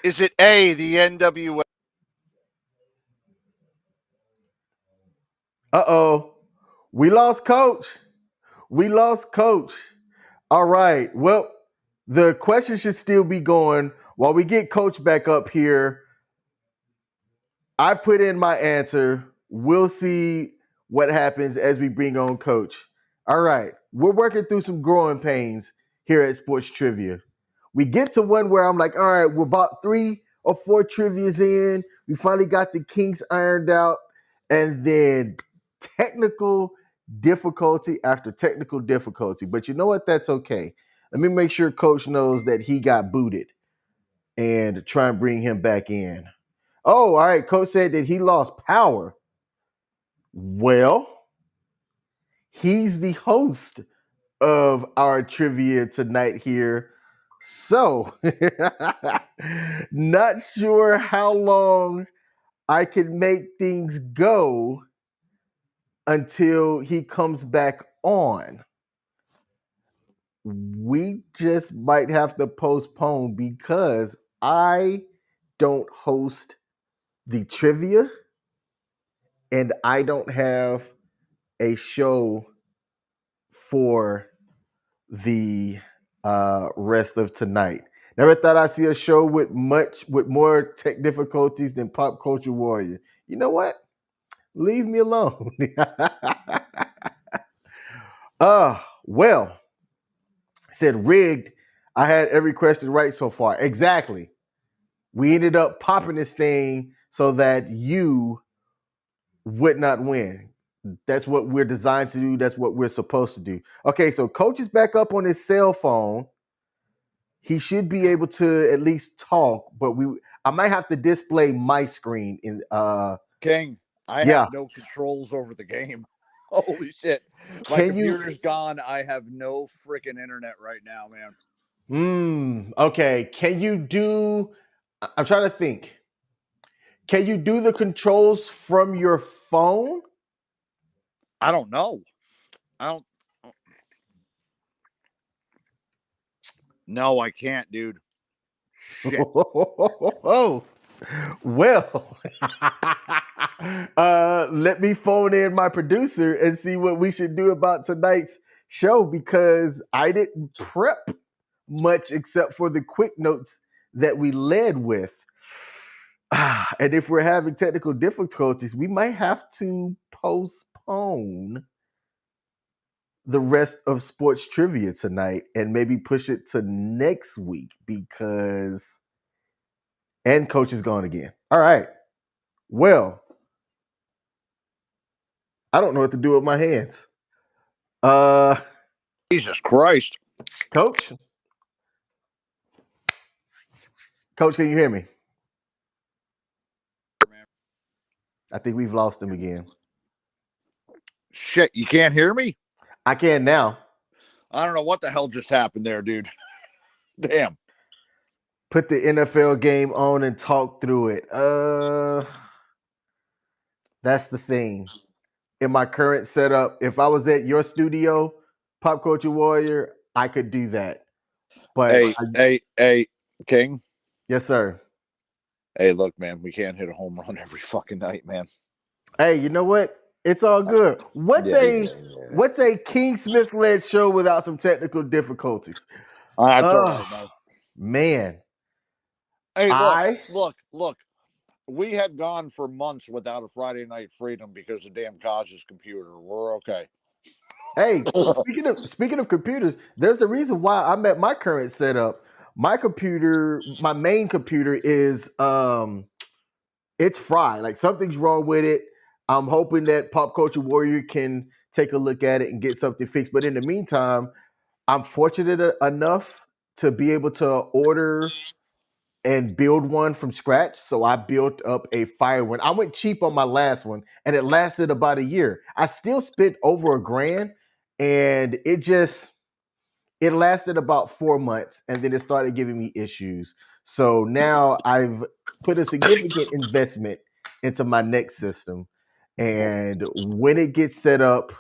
Speaker 2: Is it A, the NWA?
Speaker 1: Uh-oh. We lost coach. We lost coach. All right. Well, the question should still be going while we get coach back up here. I put in my answer. We'll see what happens as we bring on coach. All right. We're working through some growing pains here at Sports Trivia. We get to one where I'm like, all right, we're about 3 or 4 trivias in. We finally got the kinks ironed out. And then technical difficulty after technical difficulty. But you know what? That's okay. Let me make sure coach knows that he got booted and try and bring him back in. Oh, all right. Coach said that he lost power. Well, he's the host of our trivia tonight here. So, not sure how long I can make things go until he comes back on. We just might have to postpone because I don't host the trivia and I don't have a show for the rest of tonight. Never thought I'd see a show with more tech difficulties than Pop Culture Warrior. You know what? Leave me alone. Well, said rigged. I had every question right so far. Exactly. We ended up popping this thing so that you would not win. That's what we're designed to do. That's what we're supposed to do. Okay, so coach is back up on his cell phone. He should be able to at least talk, but I might have to display my screen in
Speaker 4: King, I
Speaker 1: yeah.
Speaker 4: have no controls over the game. Holy shit. My
Speaker 1: Can you
Speaker 4: computer's gone. I have no freaking internet right now, man.
Speaker 1: okay. Can you do I'm trying to think. Can you do the controls from your phone?
Speaker 4: I don't know. I don't. No, I can't, dude. Shit.
Speaker 1: Oh, well, let me phone in my producer and see what we should do about tonight's show because I didn't prep much except for the quick notes that we led with. And if we're having technical difficulties, we might have to postpone the rest of sports trivia tonight and maybe push it to next week because and coach is gone again. All right. Well, I don't know what to do with my hands.
Speaker 4: Jesus Christ.
Speaker 1: Coach? Coach, can you hear me? I think we've lost him again.
Speaker 4: Shit, you can't hear me?
Speaker 1: I can now.
Speaker 4: I don't know what the hell just happened there, dude. Damn.
Speaker 1: Put the NFL game on and talk through it. That's the thing. In my current setup, if I was at your studio, Pop Culture Warrior, I could do that. But
Speaker 4: Hey, King.
Speaker 1: Yes, sir.
Speaker 4: Hey, look, man, we can't hit a home run every fucking night, man.
Speaker 1: Hey, you know what? It's all good. What's a King Smith led show without some technical difficulties?
Speaker 4: That's all right, man.
Speaker 1: Man.
Speaker 4: Hey, look. We had gone for months without a Friday Night Freedom because of damn Kaj's computer. We're okay.
Speaker 1: Hey, speaking of computers, there's the reason why I'm at my current setup. My computer, my main computer is it's fried. Like something's wrong with it. I'm hoping that Pop Culture Warrior can take a look at it and get something fixed. But in the meantime, I'm fortunate enough to be able to order and build one from scratch. So I built up a fire one. I went cheap on my last one, and it lasted about a year. I still spent over $1,000, and it lasted about 4 months, and then it started giving me issues. So now I've put a significant investment into my next system, and when it gets set up,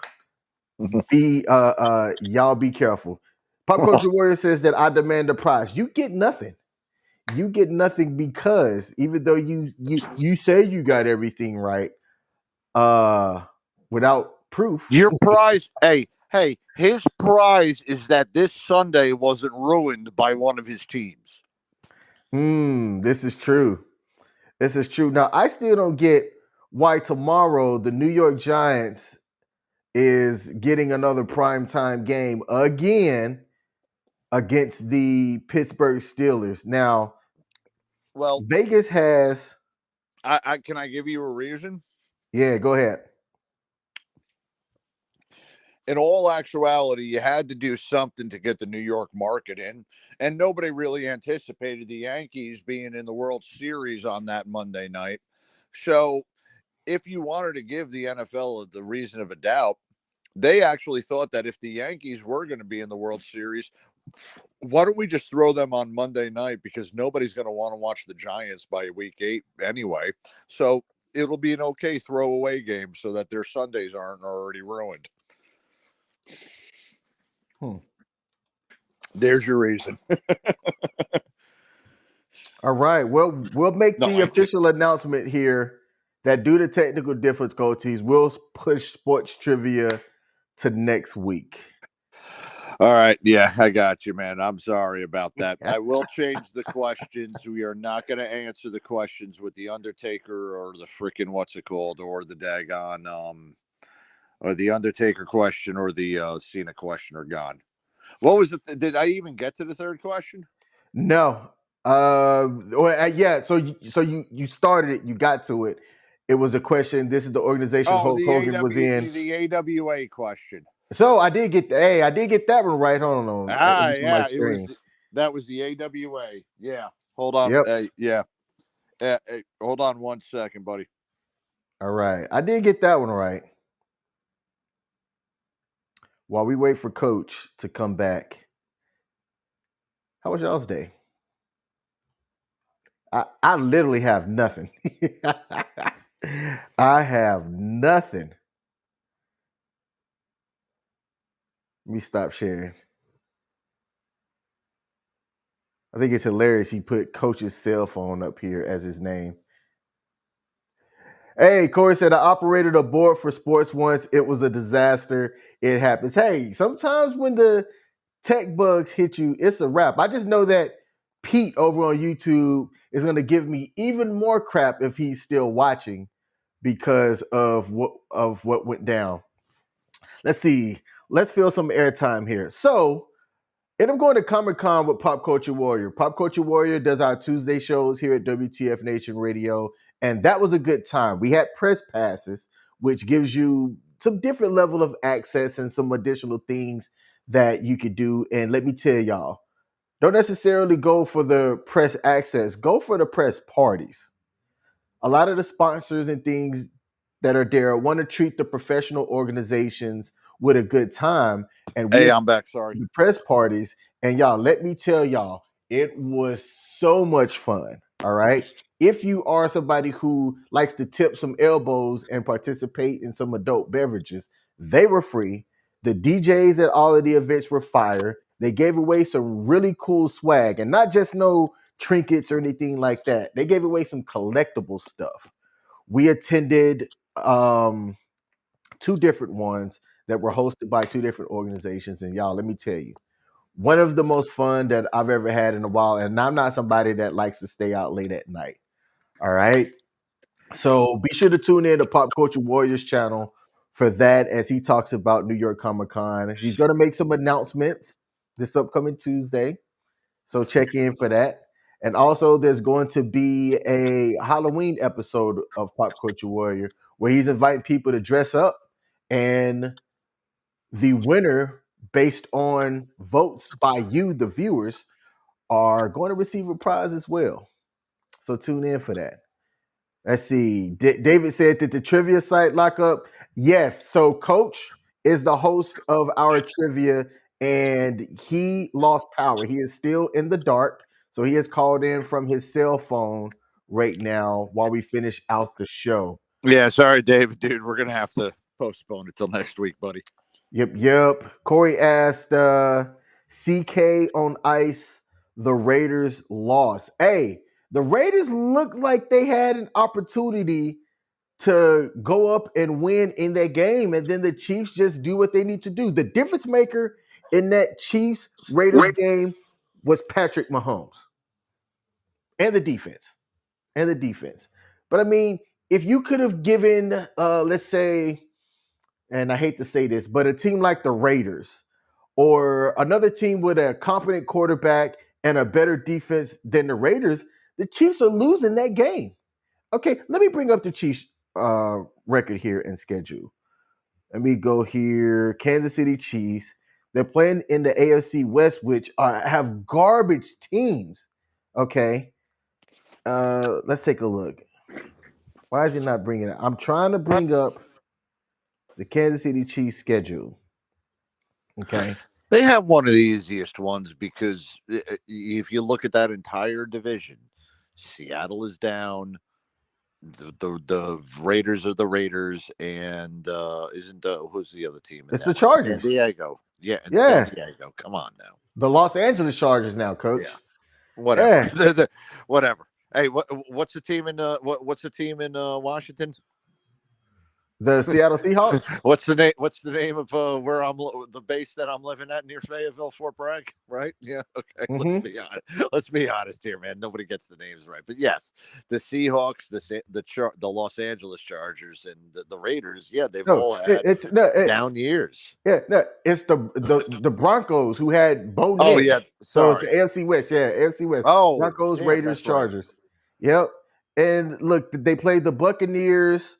Speaker 1: y'all be careful. Pop Culture Warrior says that I demand a prize. You get nothing. You get nothing because even though you say you got everything right, without proof.
Speaker 4: Your prize, hey, his prize is that this Sunday wasn't ruined by one of his teams.
Speaker 1: This is true. This is true. Now, I still don't get why tomorrow the New York Giants is getting another primetime game again against the Pittsburgh Steelers. Now,
Speaker 4: well,
Speaker 1: Vegas has.
Speaker 4: Can I give you a reason?
Speaker 1: Yeah, go ahead.
Speaker 4: In all actuality, you had to do something to get the New York market in, and nobody really anticipated the Yankees being in the World Series on that Monday night. So, if you wanted to give the NFL the reason of a doubt, they actually thought that if the Yankees were going to be in the World Series, why don't we just throw them on Monday night, because nobody's going to want to watch the Giants by week 8 anyway. So it'll be an okay throwaway game so that their Sundays aren't already ruined. There's your reason.
Speaker 1: All right. Well, we'll make the official announcement here that due to technical difficulties, we'll push sports trivia to next week.
Speaker 4: All right. Yeah, I got you, man. I'm sorry about that. I will change the questions. We are not going to answer the questions with the Undertaker or the freaking what's it called, or the daggone or the Undertaker question or the Cena question are gone. What was it? Did I even get to the third question?
Speaker 1: No. Yeah. So you started it. You got to it. It was a question. This is the organization Hulk Hogan was in.
Speaker 4: The AWA question.
Speaker 1: So I did get I did get that one right. Hold on.
Speaker 4: Yeah, that was the AWA. Yeah. Hold on.
Speaker 1: Yep.
Speaker 4: Yeah. Hold on 1 second, buddy.
Speaker 1: All right. I did get that one right. While we wait for Coach to come back, how was y'all's day? I literally have nothing. I have nothing. Let me stop sharing. I think it's hilarious he put Coach's cell phone up here as his name. Hey, Corey said, I operated a board for sports once. It was a disaster. It happens. Hey, sometimes when the tech bugs hit you, it's a wrap. I just know that Pete over on YouTube is going to give me even more crap if he's still watching because of what went down. Let's see. Let's fill some airtime here. So, and I'm going to Comic-Con with Pop Culture Warrior. Pop Culture Warrior does our Tuesday shows here at WTF Nation Radio, and that was a good time. We had press passes, which gives you some different level of access and some additional things that you could do. And let me tell y'all, don't necessarily go for the press access. Go for the press parties. A lot of the sponsors and things that are there want to treat the professional organizations with a good time. And
Speaker 4: I'm back. Sorry.
Speaker 1: The press parties. And y'all, let me tell y'all, it was so much fun. All right. If you are somebody who likes to tip some elbows and participate in some adult beverages, they were free. The DJs at all of the events were fire. They gave away some really cool swag, and not just no trinkets or anything like that. They gave away some collectible stuff. We attended 2 different ones that were hosted by 2 different organizations. And y'all, let me tell you, one of the most fun that I've ever had in a while. And I'm not somebody that likes to stay out late at night. All right. So be sure to tune in to Pop Culture Warriors channel for that as he talks about New York Comic-Con. He's going to make some announcements this upcoming Tuesday. So check in for that. And also there's going to be a Halloween episode of Pop Culture Warrior where he's inviting people to dress up, and the winner, based on votes by you, the viewers, are going to receive a prize as well. So tune in for that. Let's see. David said that the trivia site lockup. Yes. So Coach is the host of our trivia, and he lost power. He is still in the dark. So he has called in from his cell phone right now while we finish out the show.
Speaker 4: Yeah, sorry, David, dude. We're gonna have to postpone it till next week, buddy.
Speaker 1: Yep. Corey asked CK on ice, the Raiders lost. Hey, the Raiders looked like they had an opportunity to go up and win in that game, and then the Chiefs just do what they need to do. The difference maker in that Chiefs Raiders game was Patrick Mahomes and the defense. And the defense. But I mean, if you could have given let's say, and I hate to say this, but a team like the Raiders or another team with a competent quarterback and a better defense than the Raiders, the Chiefs are losing that game. Okay, let me bring up the Chiefs record here and schedule. Let me go here. Kansas City Chiefs. They're playing in the AFC West, which have garbage teams. Okay, let's take a look. Why is it not bringing it? I'm trying to bring up the Kansas City Chiefs schedule. Okay.
Speaker 4: They have one of the easiest ones because if you look at that entire division, Seattle is down. The Raiders are the Raiders, and isn't who's the other team?
Speaker 1: It's the Chargers.
Speaker 4: San Diego. Yeah,
Speaker 1: Yeah.
Speaker 4: San Diego. Come on now.
Speaker 1: The Los Angeles Chargers now, Coach.
Speaker 4: Yeah. Whatever. Yeah. Whatever. Hey, what's the team in what's the team in Washington?
Speaker 1: The Seattle Seahawks.
Speaker 4: What's the name? What's the name of where I'm the base that I'm living at near Fayetteville, Fort Bragg? Right? Yeah. Okay.
Speaker 1: Mm-hmm.
Speaker 4: Let's be honest here, man. Nobody gets the names right, but yes, the Seahawks, the Los Angeles Chargers, and the Raiders. Yeah, they've all had down years.
Speaker 1: Yeah, no, it's the Broncos who had Bo Nix.
Speaker 4: Oh yeah,
Speaker 1: so it's the AFC West. Yeah, AFC West.
Speaker 4: Oh,
Speaker 1: Broncos,
Speaker 4: damn,
Speaker 1: Raiders, Chargers. Right. Yep. And look, they played the Buccaneers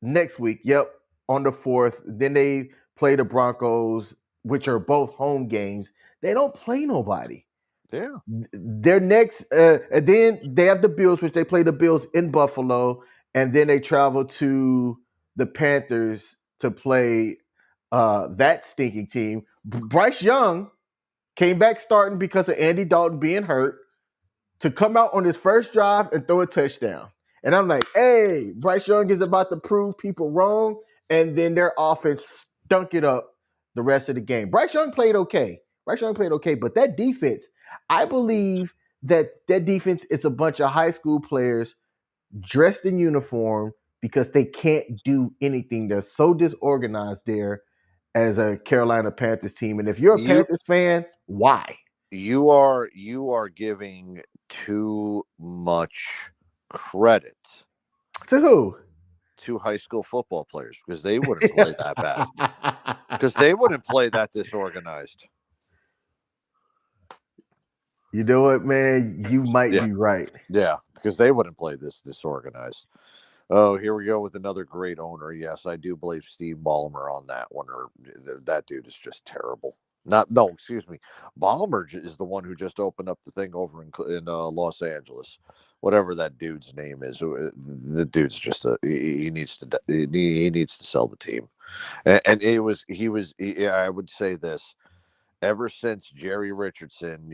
Speaker 1: next week. Yep, on the 4th. Then they play the Broncos, which are both home games. They don't play nobody.
Speaker 4: Yeah.
Speaker 1: Their next and then they have the Bills, which they play the Bills in Buffalo, and then they travel to the Panthers to play that stinking team. Bryce Young came back starting because of Andy Dalton being hurt to come out on his first drive and throw a touchdown. And I'm like, hey, Bryce Young is about to prove people wrong. And then their offense stunk it up the rest of the game. Bryce Young played okay. But that defense, I believe that defense is a bunch of high school players dressed in uniform because they can't do anything. They're so disorganized there as a Carolina Panthers team. And if you're a Panthers fan, why?
Speaker 4: You are giving too much credit
Speaker 1: to who?
Speaker 4: To high school football players because they wouldn't play that bad. Because they wouldn't play that disorganized.
Speaker 1: You know what, man? You might be right.
Speaker 4: Yeah, because they wouldn't play this disorganized. Oh, here we go with another great owner. Yes, I do believe Steve Ballmer on that one. Or that dude is just terrible. Excuse me. Ballmer is the one who just opened up the thing over in Los Angeles. Whatever that dude's name is, the dude's just he needs to sell the team. And I would say this. Ever since Jerry Richardson,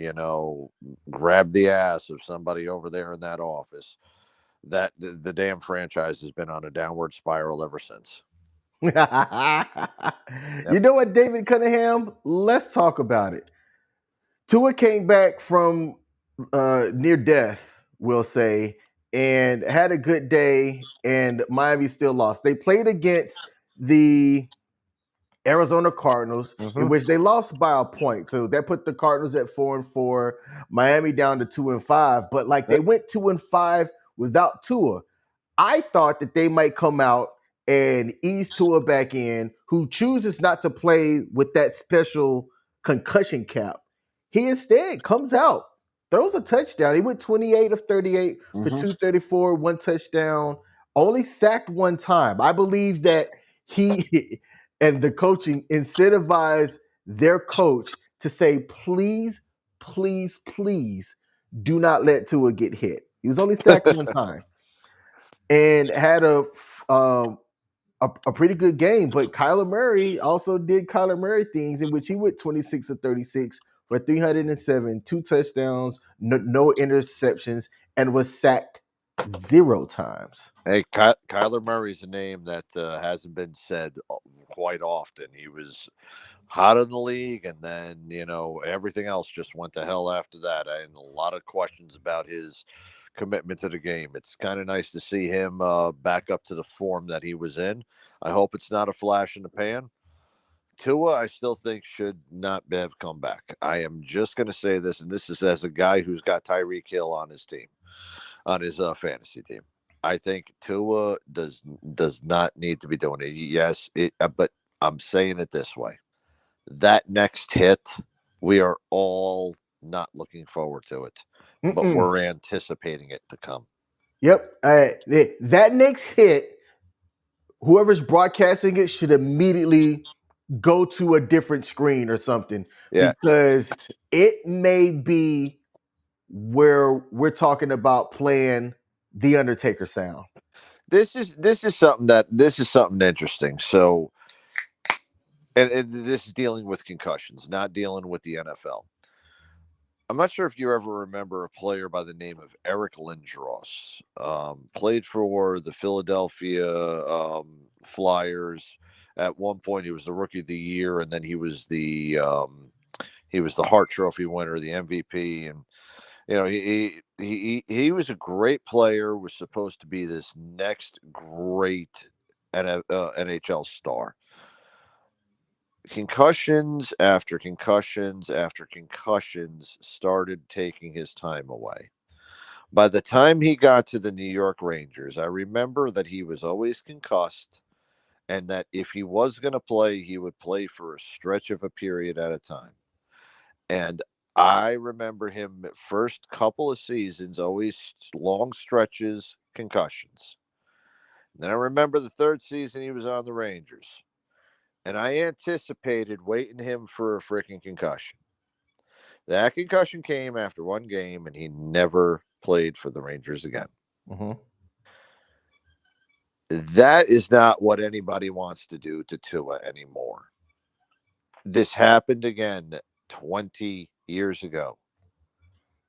Speaker 4: grabbed the ass of somebody over there in that office, that the damn franchise has been on a downward spiral ever since.
Speaker 1: You know what, David Cunningham? Let's talk about it. Tua came back from near death, we'll say, and had a good day, and Miami still lost. They played against the Arizona Cardinals, in which they lost by a point. So that put the Cardinals at 4-4, Miami down to 2-5. But they went 2-5 without Tua. I thought that they might come out and ease Tua back in, who chooses not to play with that special concussion cap. He instead comes out, throws a touchdown. He went 28 of 38 for 234, 1 touchdown, only sacked 1 time. I believe that he and the coaching incentivized their coach to say, please, please, please do not let Tua get hit. He was only sacked one time and had a pretty good game. But Kyler Murray also did Kyler Murray things in which he went 26 of 36 for 307, 2 touchdowns, no interceptions, and was sacked 0 times.
Speaker 2: Hey, Kyler Murray's a name that hasn't been said quite often. He was hot in the league, and then everything else just went to hell after that. I had a lot of questions about his commitment to the game. It's kind of nice to see him back up to the form that he was in. I hope it's not a flash in the pan. Tua, I still think should not have come back. I am just going to say this, and this is as a guy who's got Tyreek Hill on his team, on his fantasy team. I think Tua does not need to be doing it. Yes, but I'm saying it this way: that next hit, we are all not looking forward to it, but we're anticipating it to come.
Speaker 1: Yep, that next hit, whoever's broadcasting it should immediately go to a different screen or something, because it may be where we're talking about playing the Undertaker sound.
Speaker 2: This is something interesting. So, and this is dealing with concussions, not dealing with the NFL. I'm not sure if you ever remember a player by the name of Eric Lindros. Played for the Philadelphia Flyers. At one point, he was the Rookie of the Year, and then he was the Hart Trophy winner, the MVP, and he was a great player. Was supposed to be this next great NHL star. Concussions after concussions after concussions started taking his time away. By the time he got to the New York Rangers, I remember that he was always concussed, and that if he was going to play, he would play for a stretch of a period at a time. And I remember him first couple of seasons, always long stretches, concussions. And then I remember the third season he was on the Rangers. And I anticipated waiting him for a freaking concussion. That concussion came after one game, and he never played for the Rangers again.
Speaker 1: Mm-hmm.
Speaker 2: That is not what anybody wants to do to Tua anymore. This happened again 20 years ago.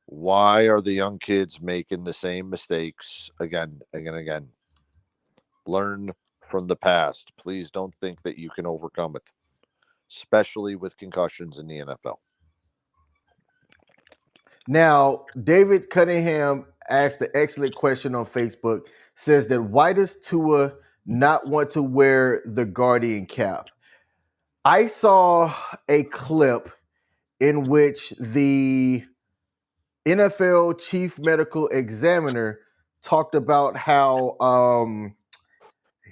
Speaker 2: Why are the young kids making the same mistakes again? Learn from the past. Please don't think that you can overcome it, especially with concussions in the NFL.
Speaker 1: Now, David Cunningham asked an excellent question on Facebook, says that why does Tua not want to wear the Guardian cap? I saw a clip in which the NFL chief medical examiner talked about how,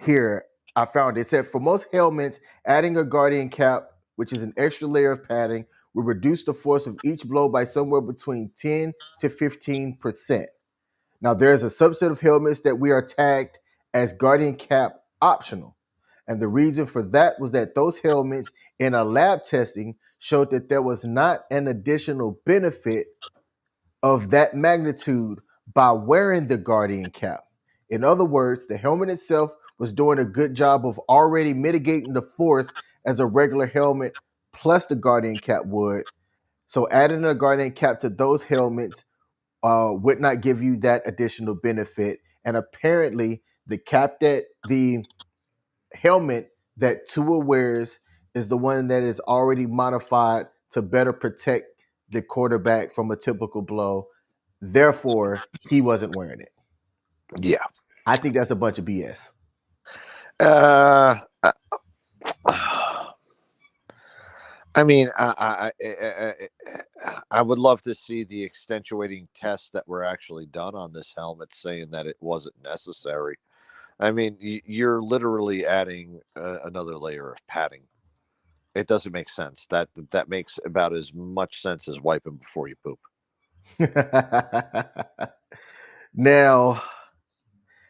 Speaker 1: here, I found it. It said for most helmets, adding a Guardian cap, which is an extra layer of padding, will reduce the force of each blow by somewhere between 10 to 15%. Now, there's a subset of helmets that we are tagged as Guardian cap optional. And the reason for that was that those helmets in a lab testing showed that there was not an additional benefit of that magnitude by wearing the Guardian cap. In other words, the helmet itself was doing a good job of already mitigating the force as a regular helmet plus the Guardian cap would. So adding a Guardian cap to those helmets would not give you that additional benefit. And apparently the helmet that Tua wears is the one that is already modified to better protect the quarterback from a typical blow. Therefore, he wasn't wearing it.
Speaker 2: Yeah.
Speaker 1: I think that's a bunch of BS.
Speaker 2: I mean, I would love to see the extenuating tests that were actually done on this helmet saying that it wasn't necessary. I mean, you're literally adding another layer of padding. It doesn't make sense. That makes about as much sense as wiping before you poop.
Speaker 1: Now,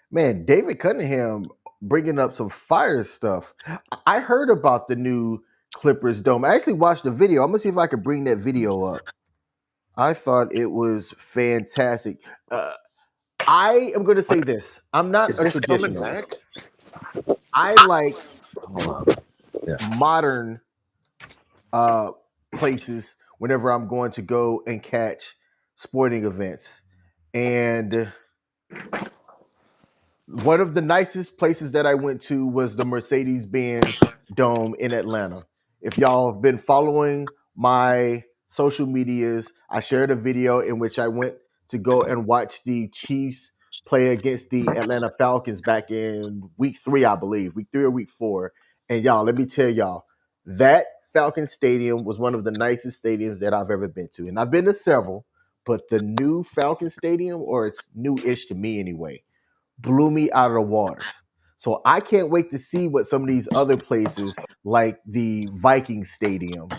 Speaker 1: man, David Cunningham bringing up some fire stuff. I heard about the new Clippers dome. I actually watched the video. I'm gonna see if I can bring that video up. I thought it was fantastic. I am going to say this. I'm not
Speaker 5: Is
Speaker 1: a
Speaker 5: this coming
Speaker 1: traditionalist.
Speaker 5: back?
Speaker 1: I like
Speaker 5: Hold on. Yeah.
Speaker 1: modern uh, places whenever I'm going to go and catch sporting events. And one of the nicest places that I went to was the Mercedes-Benz Dome in Atlanta. If y'all have been following my social medias, I shared a video in which I went to go and watch the Chiefs play against the Atlanta Falcons back in week 3, I believe, week 3 or week 4. And y'all, let me tell y'all, that Falcon Stadium was one of the nicest stadiums that I've ever been to. And I've been to several, but the new Falcon Stadium, or it's new-ish to me anyway, blew me out of the waters. So I can't wait to see what some of these other places like the Viking Stadium,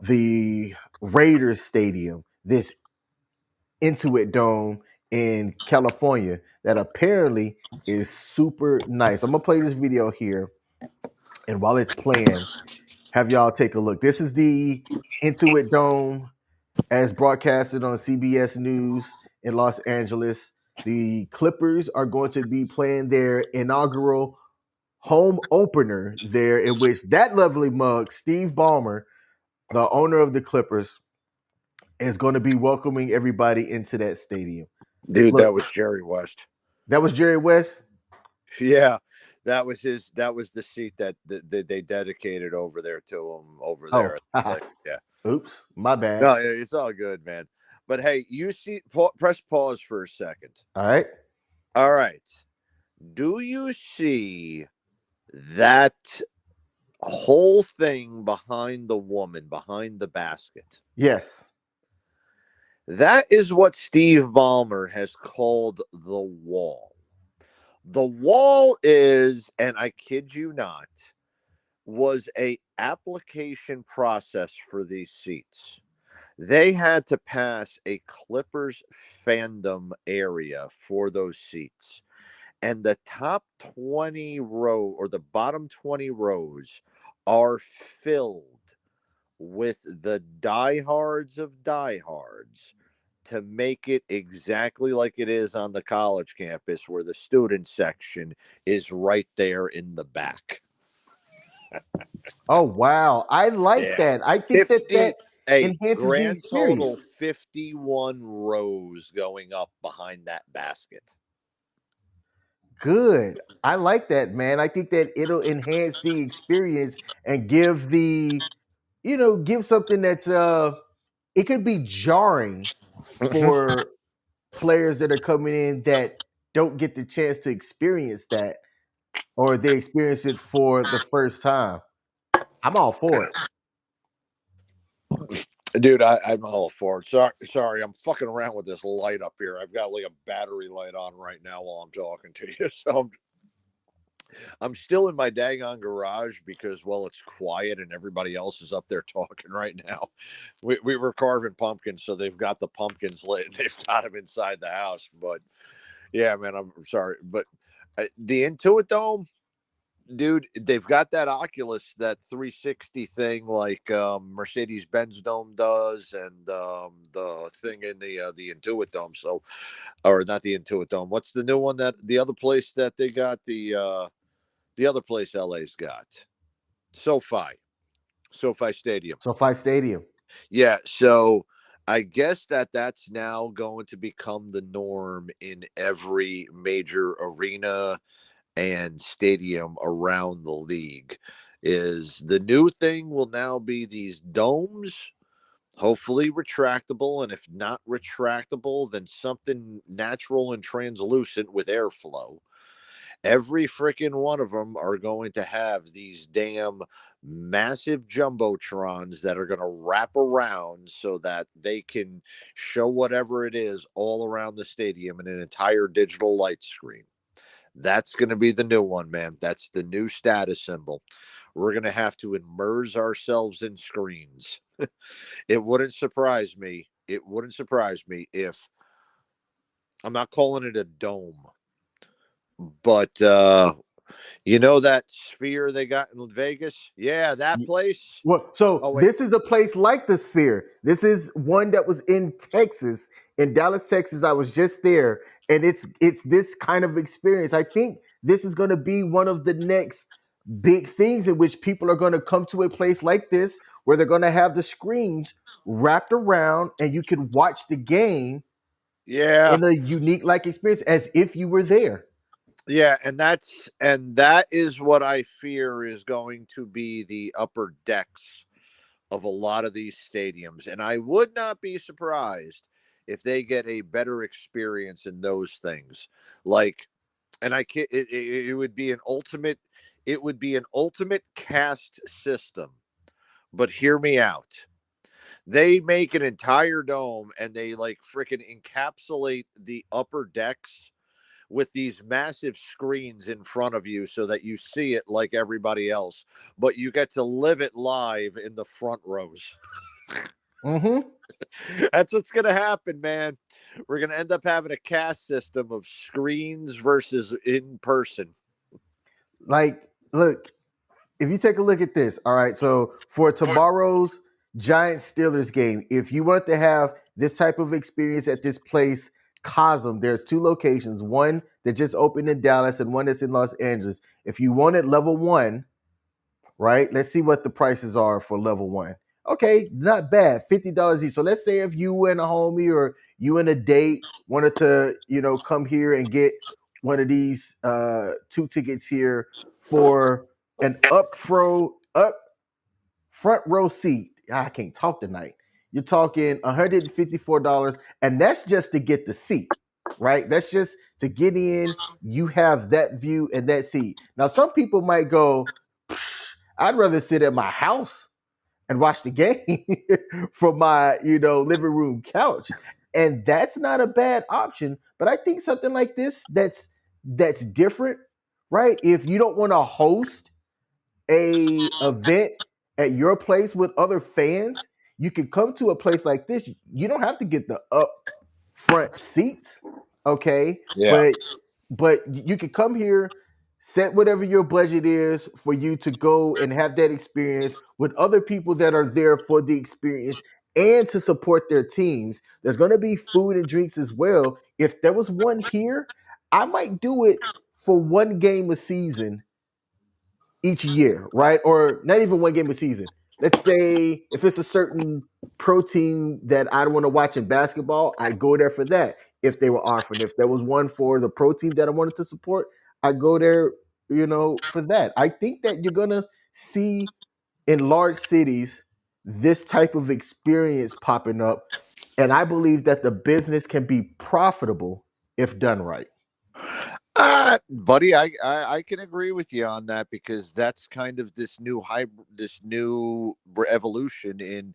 Speaker 1: the Raiders Stadium, this Intuit Dome in California that apparently is super nice. I'm gonna play this video here, and while it's playing, have y'all take a look. This is the Intuit Dome as broadcasted on CBS News in Los Angeles. The Clippers are going to be playing their inaugural home opener there, in which that lovely mug, Steve Ballmer, the owner of the Clippers, is going to be welcoming everybody into that stadium.
Speaker 4: Dude,
Speaker 1: Look,
Speaker 4: that was Jerry West.
Speaker 1: that was Jerry West.
Speaker 4: Yeah, that was his. That was the seat that they dedicated over there to him over
Speaker 1: Oh,
Speaker 4: there. Yeah.
Speaker 1: oops, my bad.
Speaker 4: No, it's all good, man. But hey, you see, press pause for a second.
Speaker 1: All right.
Speaker 4: All right. Do you see that whole thing behind the woman, behind the basket?
Speaker 1: Yes.
Speaker 4: That is what Steve Ballmer has called the wall. The wall is, and I kid you not, was a application process for these seats. They had to pass a Clippers fandom area for those seats. And the top 20 row or the bottom 20 rows are filled with the diehards of diehards to make it exactly like it is on the college campus, where the student section is right there in the back.
Speaker 1: Oh wow, I like
Speaker 4: Yeah.
Speaker 1: that. I think that
Speaker 4: 58
Speaker 1: enhances the
Speaker 4: grand
Speaker 1: experience.
Speaker 4: total, 51 rows going up behind that basket.
Speaker 1: Good. I like that, man. I think that it'll enhance the experience and give give something that's it could be jarring for players that are coming in that don't get the chance to experience that, or they experience it for the first time. I'm all for it.
Speaker 4: Dude, I'm all for it. Sorry, I'm fucking around with this light up here. I've got like a battery light on right now while I'm talking to you. So I'm still in my daggone garage because, well, it's quiet and everybody else is up there talking right now. We were carving pumpkins, so they've got the pumpkins lit and they've got them inside the house. But yeah, man, I'm sorry. But the Intuit Dome, dude, they've got that Oculus, that 360 thing like Mercedes-Benz Dome does, and the thing in the Intuit Dome. So, or not the Intuit Dome. What's the new one, that the other place that they got, the other place LA's got? SoFi Stadium.
Speaker 1: SoFi Stadium.
Speaker 4: Yeah, so I guess that's now going to become the norm in every major arena and stadium around the league. Is the new thing will now be these domes, hopefully retractable, and if not retractable, then something natural and translucent with airflow. Every freaking one of them are going to have these damn massive jumbotrons that are going to wrap around so that they can show whatever it is all around the stadium in an entire digital light screen. That's going to be the new one, man. That's the new status symbol. We're going to have to immerse ourselves in screens. It wouldn't surprise me. It wouldn't surprise me if, I'm not calling it a dome, but
Speaker 2: You know that sphere they got in Vegas? Yeah, that place.
Speaker 1: Well, so
Speaker 2: Oh wait,
Speaker 1: this is a place like the Sphere. This is one that was in Texas, in Dallas, Texas. I was just there, and it's this kind of experience. I think this is going to be one of the next big things in which people are going to come to a place like this where they're going to have the screens wrapped around, and you can watch the game
Speaker 2: yeah,
Speaker 1: in a unique like experience as if you were there.
Speaker 2: yeah, and that is what I fear is going to be the upper decks of a lot of these stadiums, and I would not be surprised if they get a better experience in those things. Like, and I can it would be an ultimate. It would be an ultimate cast system. But hear me out. They make an entire dome and they like freaking encapsulate the upper decks with these massive screens in front of you so that you see it like everybody else, but you get to live it live in the front rows.
Speaker 1: Mm-hmm.
Speaker 2: That's what's going to happen, man. We're going to end up having a cast system of screens versus in person.
Speaker 1: Like, look, if you take a look at this, all right. So for tomorrow's Giants Steelers game, if you want to have this type of experience at this place, Cosm, there's two locations, one that just opened in Dallas and one that's in Los Angeles. If you wanted level one, right? Let's see what the prices are for level one. Okay, not bad. $50 each. So let's say if you and a homie or you and a date wanted to, come here and get one of these two tickets here for an up front row seat. I can't talk tonight. You're talking $154, and that's just to get the seat, right? That's just to get in. You have that view and that seat. Now, some people might go, I'd rather sit at my house and watch the game from my, living room couch. And that's not a bad option. But I think something like this that's different, right? If you don't want to host a event at your place with other fans, you can come to a place like this. You don't have to get the up front seats, okay?
Speaker 2: Yeah.
Speaker 1: But you can come here, set whatever your budget is for you to go and have that experience with other people that are there for the experience and to support their teams. There's going to be food and drinks as well. If there was one here, I might do it for one game a season each year, right? Or not even one game a season. Let's say if it's a certain pro team that I don't want to watch in basketball, I go there for that. If they were offering, if there was one for the pro team that I wanted to support, I go there, for that. I think that you're gonna see in large cities this type of experience popping up, and I believe that the business can be profitable if done right.
Speaker 2: Buddy, I can agree with you on that because that's kind of this new hybrid, this new evolution in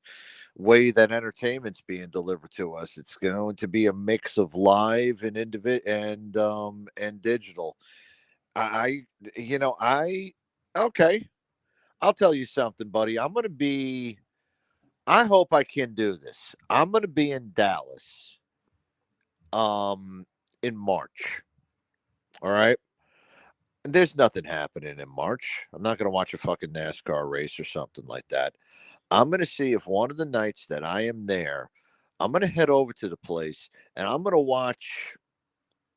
Speaker 2: way that entertainment's being delivered to us. It's going to be a mix of live and and digital. I okay. I'll tell you something, buddy. I'm going to be. I hope I can do this. I'm going to be in Dallas, um, in March. All right. There's nothing happening in March. I'm not going to watch a fucking NASCAR race or something like that. I'm going to see if one of the nights that I am there, I'm going to head over to the place and I'm going to watch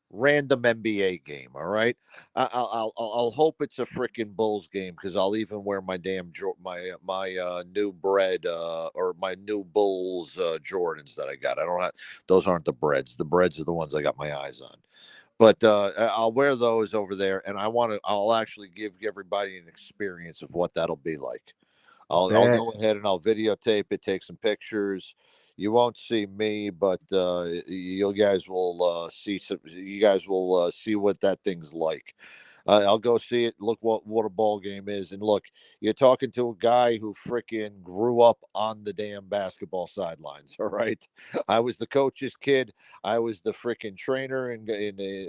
Speaker 2: random NBA game. All right, I'll hope it's a freaking Bulls game because I'll even wear my damn my new bread or my new Bulls Jordans that I got. I don't have those. Aren't the breads? The breads are the ones I got my eyes on. But I'll wear those over there, and I'll actually give everybody an experience of what that'll be like. I'll
Speaker 1: That
Speaker 2: go ahead and I'll videotape it, take some pictures. You won't see me, but you guys will see some. You guys will see what that thing's like. I'll go see it. Look what a ball game is, and look, you're talking to a guy who freaking grew up on the damn basketball sidelines. All right, I was the coach's kid. I was the freaking trainer, and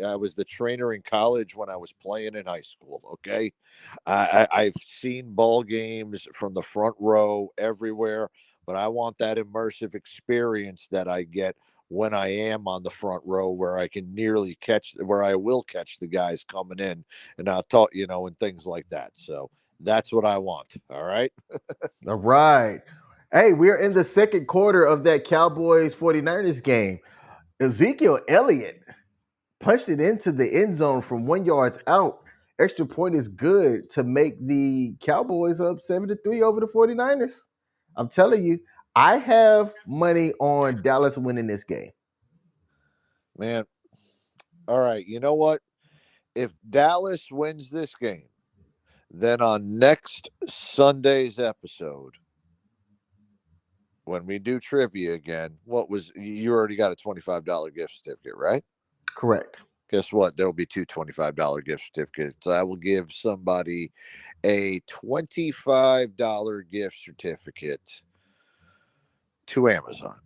Speaker 2: I was the trainer in college when I was playing in high school. Okay, I've seen ball games from the front row everywhere, but I want that immersive experience that I get
Speaker 4: when I am on the front row where I can where I will catch the guys coming in, and I'll talk, and things like that. So that's what I want. All right.
Speaker 1: All right. Hey, we're in the second quarter of that Cowboys 49ers game. Ezekiel Elliott punched it into the end zone from 1 yard out. Extra point is good to make the Cowboys up 7-3 over the 49ers. I'm telling you, I have money on Dallas winning this game.
Speaker 4: Man. All right. You know what? If Dallas wins this game, then on next Sunday's episode, when we do trivia again, you already got a $25 gift certificate, right?
Speaker 1: Correct.
Speaker 4: Guess what? There'll be two $25 gift certificates. I will give somebody a $25 gift certificate to Amazon.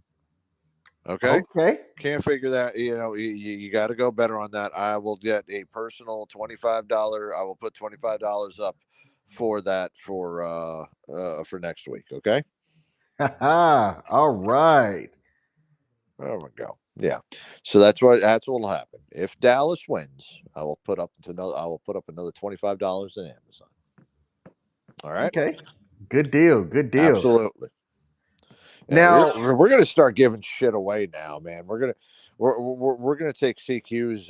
Speaker 4: Okay.
Speaker 1: Okay.
Speaker 4: Can't figure that. You got to go better on that. I will get a personal $25. I will put $25 up for that for next week. Okay.
Speaker 1: All right.
Speaker 4: There we go. Yeah. So that's what'll happen. If Dallas wins, I will put up another $25 in Amazon. All right.
Speaker 1: Okay. Good deal. Good deal.
Speaker 4: Absolutely. Yeah,
Speaker 1: Now,
Speaker 4: we're gonna start giving shit away now, man. We're gonna take CQ's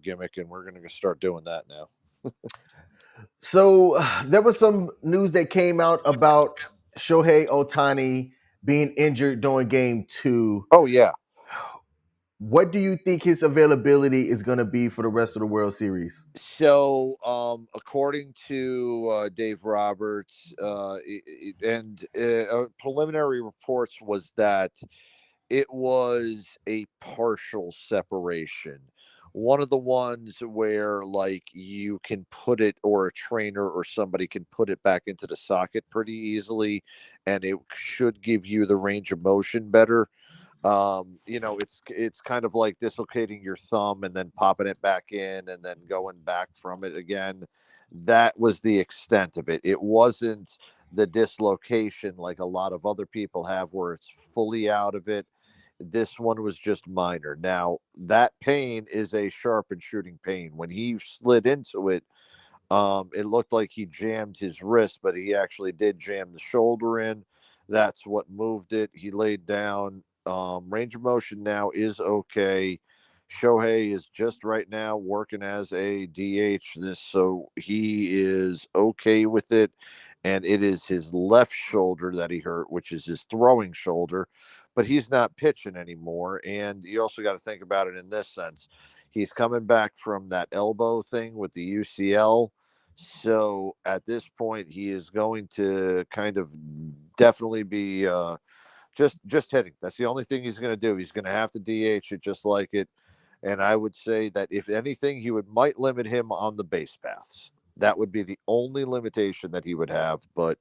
Speaker 4: gimmick, and we're gonna start doing that now.
Speaker 1: so there was some news that came out about Shohei Ohtani being injured during game 2.
Speaker 4: Oh yeah.
Speaker 1: What do you think his availability is going to be for the rest of the World Series?
Speaker 4: So, according to Dave Roberts, preliminary reports was that it was a partial separation. One of the ones where, like, you can put it, or a trainer or somebody can put it back into the socket pretty easily, and it should give you the range of motion better. It's kind of like dislocating your thumb and then popping it back in and then going back from it again. That was the extent of it. It wasn't the dislocation like a lot of other people have, where it's fully out of it. This one was just minor. Now, that pain is a sharp and shooting pain. When he slid into it, it looked like he jammed his wrist, but he actually did jam the shoulder in. That's what moved it. He laid down. Range of motion now is okay. Shohei is just right now working as a DH. So he is okay with it. And it is his left shoulder that he hurt, which is his throwing shoulder. But he's not pitching anymore. And you also got to think about it in this sense. He's coming back from that elbow thing with the UCL. So at this point, he is going to kind of definitely be just hitting. That's the only thing he's going to do. He's going to have to DH it just like it. And I would say that if anything, might limit him on the base paths. That would be the only limitation that he would have. But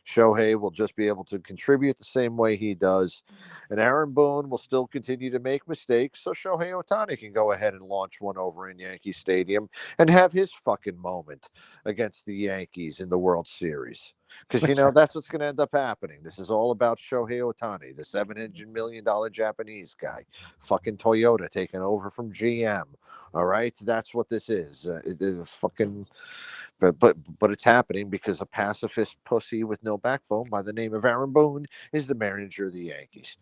Speaker 4: Shohei will just be able to contribute the same way he does. And Aaron Boone will still continue to make mistakes. So Shohei Ohtani can go ahead and launch one over in Yankee Stadium and have his fucking moment against the Yankees in the World Series. Because, that's what's going to end up happening. This is all about Shohei Ohtani, the $700 million Japanese guy. Fucking Toyota taking over from GM. All right? That's what this is. It is fucking... But it's happening because a pacifist pussy with no backbone by the name of Aaron Boone is the manager of the Yankees.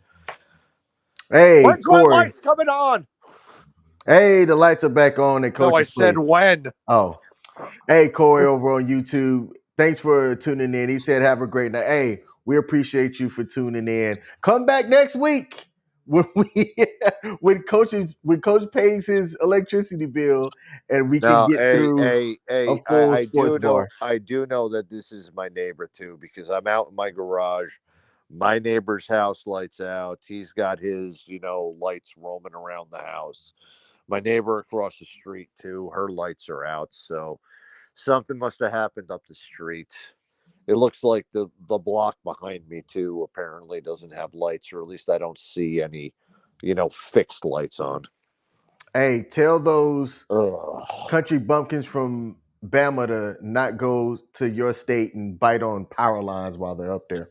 Speaker 1: Hey,
Speaker 4: When's my
Speaker 1: Corey.
Speaker 4: lights coming on?
Speaker 1: Hey, the lights are back on at Coach's
Speaker 4: I said
Speaker 1: Place.
Speaker 4: when.
Speaker 1: Oh. Hey, Corey over on YouTube. Thanks for tuning in. He said, have a great night. Hey, we appreciate you for tuning in. Come back next week when Coach pays his electricity bill and we can get through a full sports bar.
Speaker 4: I do know that this is my neighbor too, because I'm out in my garage. My neighbor's house lights out. He's got his, lights roaming around the house. My neighbor across the street too, her lights are out. So something must have happened up the street. It looks like the block behind me too apparently doesn't have lights, or at least I don't see any, fixed lights on.
Speaker 1: Hey, tell those country bumpkins from Bama to not go to your state and bite on power lines while they're up there.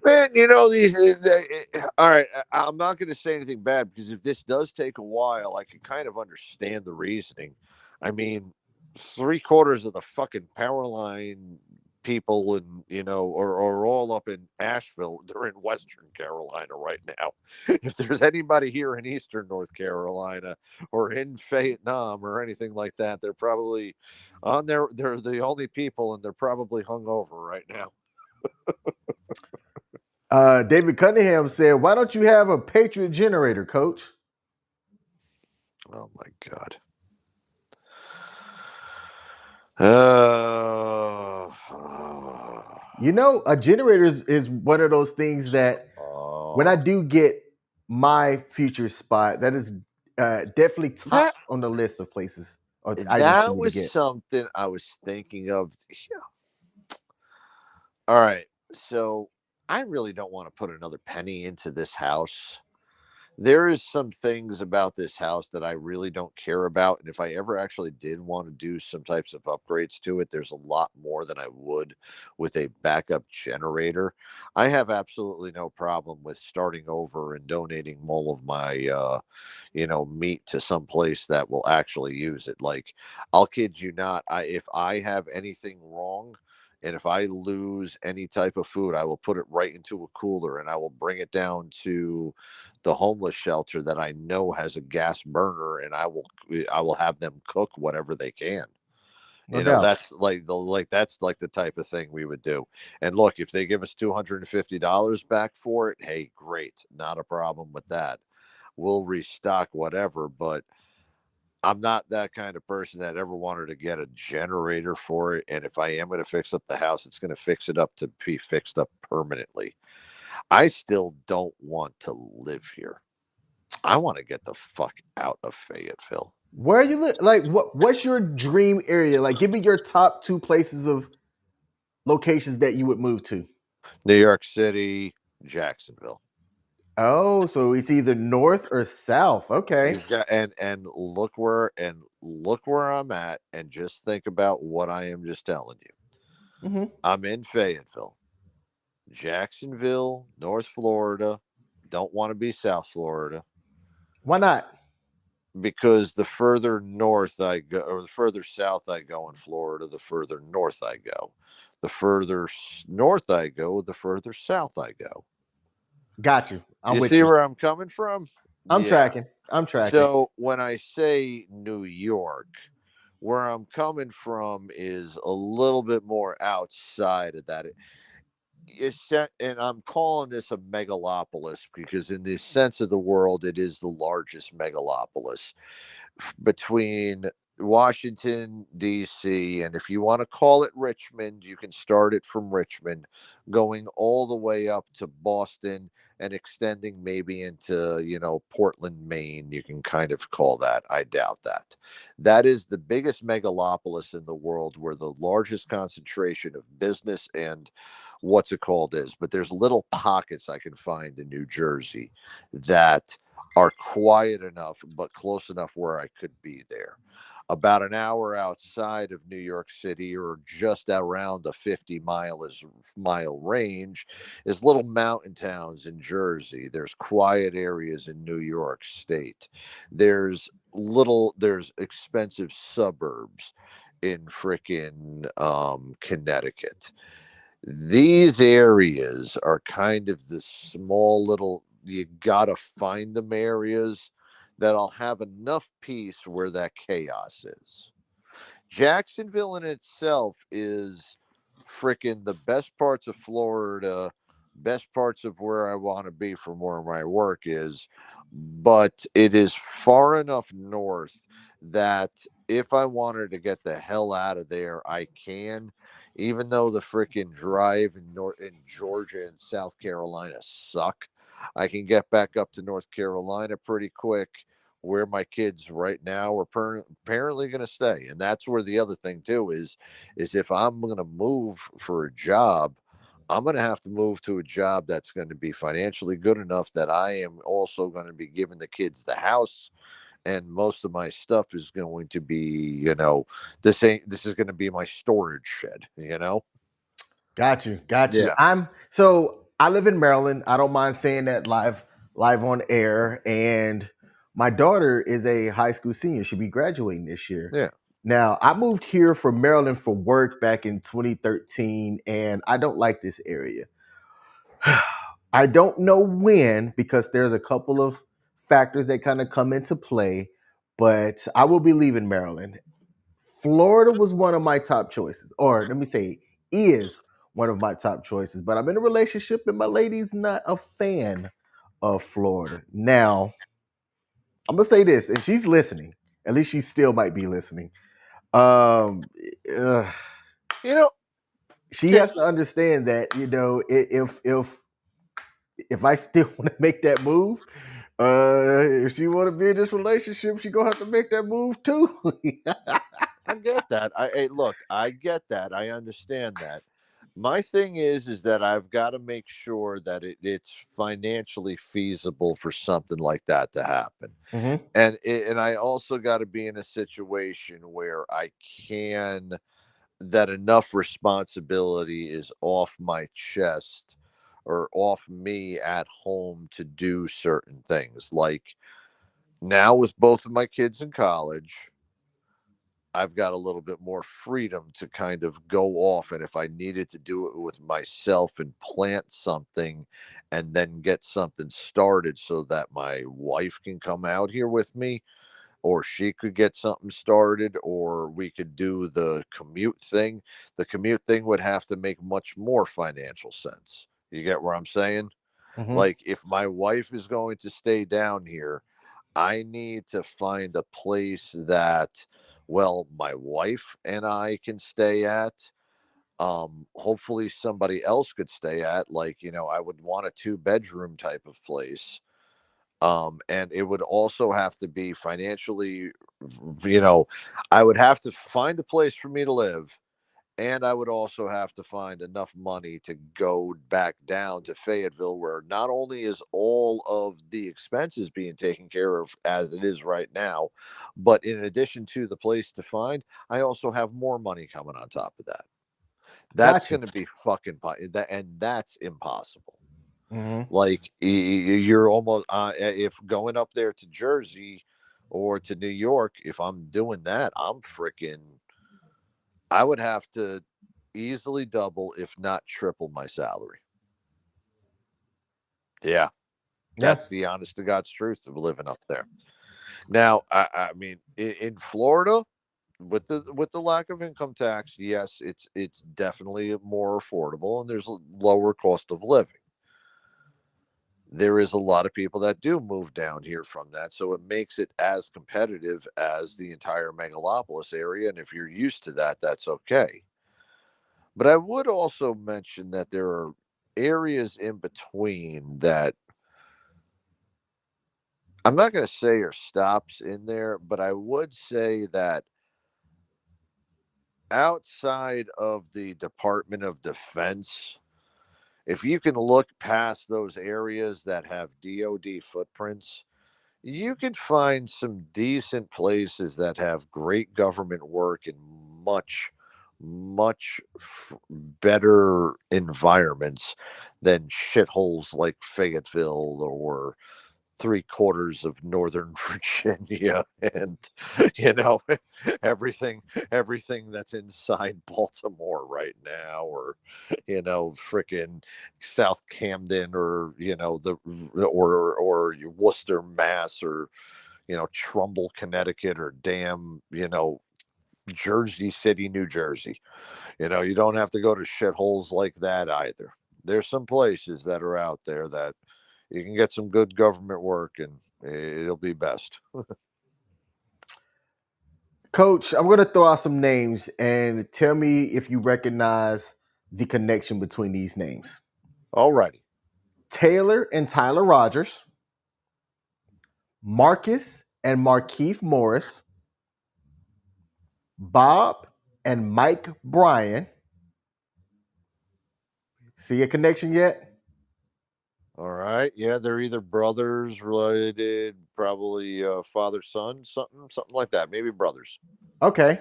Speaker 2: Man, you know these. All right, I'm not going to say anything bad because if this does take a while, I can kind of understand the reasoning. I mean, 3/4 of the fucking power line people, and are all up in Asheville. They're in Western Carolina right now. If there's anybody here in Eastern North Carolina or in Vietnam or anything like that, they're probably on there. They're the only people, and they're probably hungover right now.
Speaker 1: David Cunningham said, "Why don't you have a Patriot generator, Coach?"
Speaker 2: Oh my God. Oh.
Speaker 1: You know, a generator is one of those things that when I do get my future spot, that is definitely tops on the list of places or items for
Speaker 2: That
Speaker 1: me to
Speaker 2: was
Speaker 1: get.
Speaker 2: something I was thinking of. All right. So I really don't want to put another penny into this house. There is some things about this house that I really don't care about. And if I ever actually did want to do some types of upgrades to it, there's a lot more than I would with a backup generator. I have absolutely no problem with starting over and donating all of my, meat to some place that will actually use it. Like, I'll kid you not, if I have anything wrong, and if I lose any type of food, I will put it right into a cooler and I will bring it down to the homeless shelter that I know has a gas burner, and I will have them cook whatever they can.
Speaker 1: No doubt.
Speaker 2: That's like the type of thing we would do. And look, if they give us $250 back for it, hey, great, not a problem with that. We'll restock whatever, but I'm not that kind of person that ever wanted to get a generator for it. And if I am going to fix up the house, it's going to fix it up to be fixed up permanently. I still don't want to live here. I want to get the fuck out of Fayetteville.
Speaker 1: Where are you live? Like, what's your dream area? Like, give me your top 2 places of locations that you would move to.
Speaker 2: New York City, Jacksonville.
Speaker 1: Oh, so it's either north or south. Okay.
Speaker 2: You've got and look where I'm at, and just think about what I am just telling you.
Speaker 1: Mm-hmm.
Speaker 2: I'm in Fayetteville, Jacksonville, North Florida. Don't want to be South Florida.
Speaker 1: Why not?
Speaker 2: Because the further north I go, or the further south I go in Florida, the further north I go. The further north I go, the further south I go.
Speaker 1: Got you. I'm
Speaker 2: You
Speaker 1: with
Speaker 2: see
Speaker 1: you.
Speaker 2: where I'm coming from?
Speaker 1: I'm
Speaker 2: Yeah.
Speaker 1: tracking.
Speaker 2: So when I say New York, where I'm coming from is a little bit more outside of that. And I'm calling this a megalopolis because, in the sense of the world, it is the largest megalopolis between Washington, D.C., and if you want to call it Richmond, you can start it from Richmond, going all the way up to Boston and extending maybe into, Portland, Maine. You can kind of call that. I doubt that. That is the biggest megalopolis in the world, where the largest concentration of business and what's it called is. But there's little pockets I can find in New Jersey that are quiet enough but close enough where I could be there. About an hour outside of New York City, or just around the 50-mile range, is little mountain towns in Jersey. There's quiet areas in New York State. There's expensive suburbs in frickin' Connecticut. These areas are kind of the small little, you gotta find them areas that'll have enough peace where that chaos is. Jacksonville in itself is freaking the best parts of Florida, best parts of where I want to be from where my work is, but it is far enough north that if I wanted to get the hell out of there, I can. Even though the freaking drive in Georgia and South Carolina suck, I can get back up to North Carolina pretty quick, where my kids right now are apparently going to stay. And that's where the other thing too is if I'm going to move for a job, I'm going to have to move to a job that's going to be financially good enough that I am also going to be giving the kids the house. And most of my stuff is going to be, this is going to be my storage shed,
Speaker 1: Got you.
Speaker 2: Yeah.
Speaker 1: So I live in Maryland. I don't mind saying that live on air. And my daughter is a high school senior. She'll be graduating this year.
Speaker 2: Yeah.
Speaker 1: Now, I moved here from Maryland for work back in 2013, and I don't like this area. I don't know when, because there's a couple of factors that kind of come into play, but I will be leaving Maryland. Florida was one of my top choices, or let me say, is one of my top choices. But I'm in a relationship, and my lady's not a fan of Florida. Now, I'm gonna say this, and she's listening. At least she still might be listening. Um, uh,
Speaker 2: You know,
Speaker 1: she
Speaker 2: can,
Speaker 1: has to understand that if I still want to make that move, if she want to be in this relationship, she gonna have to make that move too.
Speaker 2: I get that. Look, I get that. I understand that. My thing is that I've got to make sure that it's financially feasible for something like that to happen.
Speaker 1: Mm-hmm.
Speaker 2: And I also got to be in a situation where I can that enough responsibility is off my chest or off me at home to do certain things. Like now with both of my kids in college, I've got a little bit more freedom to kind of go off. And if I needed to do it with myself and plant something and then get something started so that my wife can come out here with me, or she could get something started, or we could do the commute thing. The commute thing would have to make much more financial sense. You get where I'm saying?
Speaker 1: Mm-hmm.
Speaker 2: Like, if my wife is going to stay down here, I need to find a place that, well, my wife and I can stay at. Hopefully somebody else could stay at. Like, I would want a 2-bedroom type of place. And it would also have to be financially, you know, I would have to find a place for me to live, and I would also have to find enough money to go back down to Fayetteville, where not only is all of the expenses being taken care of as it is right now, but in addition to the place to find, I also have more money coming on top of that. That's
Speaker 1: Gotcha.
Speaker 2: going to be fucking that, and that's impossible.
Speaker 1: Mm-hmm.
Speaker 2: Like you're almost if going up there to Jersey or to New York, if I'm doing that, I would have to easily double, if not triple my salary. Yeah,
Speaker 1: Yeah.
Speaker 2: that's the honest to God's truth of living up there. Now, I mean, in Florida, with the lack of income tax, yes, it's definitely more affordable, and there's a lower cost of living. There is a lot of people that do move down here from that, so it makes it as competitive as the entire megalopolis area. And if you're used to that, that's okay. But I would also mention that there are areas in between that I'm not going to say are stops in there, but I would say that outside of the Department of Defense, if you can look past those areas that have DoD footprints, you can find some decent places that have great government work in much, much better environments than shitholes like Fayetteville or 3/4 of Northern Virginia, and you know everything that's inside Baltimore right now, or freaking South Camden, or the or Worcester, Mass, or Trumbull, Connecticut, or damn Jersey City, New Jersey. You don't have to go to shitholes like that either. There's some places that are out there that you can get some good government work, and it'll be best.
Speaker 1: Coach, I'm going to throw out some names and tell me if you recognize the connection between these names.
Speaker 2: Alrighty.
Speaker 1: Taylor and Tyler Rogers, Marcus and Markeith Morris, Bob and Mike Bryan. See a connection yet?
Speaker 2: All right. Yeah, they're either brothers related, probably father son, something like that. Maybe brothers.
Speaker 1: Okay.